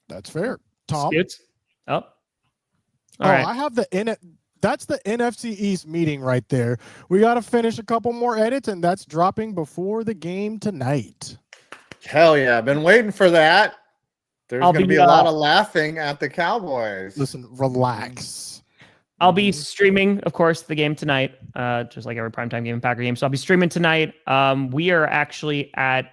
[SPEAKER 4] That's fair. Tom?
[SPEAKER 2] Scoots. Oh. All
[SPEAKER 4] Oh,
[SPEAKER 2] right.
[SPEAKER 4] I have that's the NFC East meeting right there. We got to finish a couple more edits, and that's dropping before the game tonight.
[SPEAKER 1] Hell yeah, I've been waiting for that. There's
[SPEAKER 2] I'll
[SPEAKER 1] going to
[SPEAKER 2] be,
[SPEAKER 1] be a lot of laughing at the Cowboys.
[SPEAKER 4] Listen, relax.
[SPEAKER 2] I'll be streaming, of course, the game tonight, just like every primetime game and Packer game. So I'll be streaming tonight. We are actually at,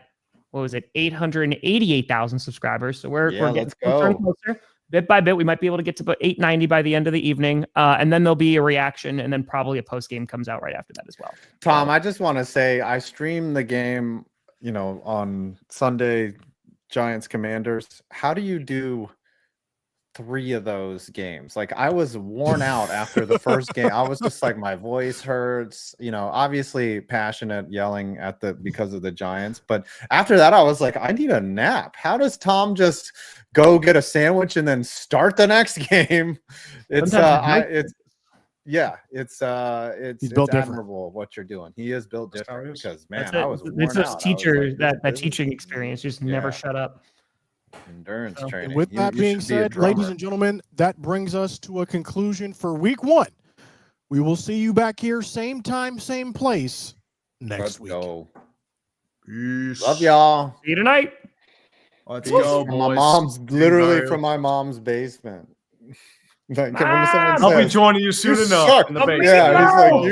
[SPEAKER 2] 888,000 subscribers. So we're getting
[SPEAKER 1] let's
[SPEAKER 2] closer and
[SPEAKER 1] go.
[SPEAKER 2] closer. Bit by bit, we might be able to get to about 890 by the end of the evening. And then there'll be a reaction, and then probably a post game comes out right after that as well.
[SPEAKER 1] Tom, I just want to say I streamed the game, on Sunday, Giants Commanders. How do you do 3 of those games? Like, I was worn out after the first game. I was just like, my voice hurts, obviously passionate yelling because of the Giants. But after that, I was like, I need a nap. How does Tom just go get a sandwich and then start the next game? It's
[SPEAKER 4] built different.
[SPEAKER 1] admirable what you're doing. He is built different because, man,
[SPEAKER 2] That's
[SPEAKER 1] I was worn
[SPEAKER 2] it's
[SPEAKER 1] out. I
[SPEAKER 2] those
[SPEAKER 1] was
[SPEAKER 2] teacher,
[SPEAKER 1] like,
[SPEAKER 2] that teaching experience. Just never
[SPEAKER 1] Yeah.
[SPEAKER 2] shut up.
[SPEAKER 1] endurance
[SPEAKER 2] So,
[SPEAKER 1] training.
[SPEAKER 4] With that
[SPEAKER 1] You
[SPEAKER 4] being
[SPEAKER 1] should be a
[SPEAKER 4] said, ladies
[SPEAKER 1] drummer.
[SPEAKER 4] and gentlemen, that brings us to a conclusion for week 1. We will see you back here, same time, same place next
[SPEAKER 1] Let's
[SPEAKER 4] week.
[SPEAKER 1] go.
[SPEAKER 3] Peace.
[SPEAKER 1] Love y'all.
[SPEAKER 2] See you tonight.
[SPEAKER 3] Let's go,
[SPEAKER 1] From my
[SPEAKER 3] boys.
[SPEAKER 1] mom's, literally
[SPEAKER 3] Bye.
[SPEAKER 1] from my mom's basement. Like,
[SPEAKER 2] Mom!
[SPEAKER 1] when someone
[SPEAKER 3] I'll be
[SPEAKER 1] says,
[SPEAKER 3] joining you soon
[SPEAKER 1] "You
[SPEAKER 3] enough
[SPEAKER 1] suck."
[SPEAKER 3] in the
[SPEAKER 2] I'll be-
[SPEAKER 3] basement.
[SPEAKER 1] Yeah, he's like,
[SPEAKER 2] No!
[SPEAKER 1] "You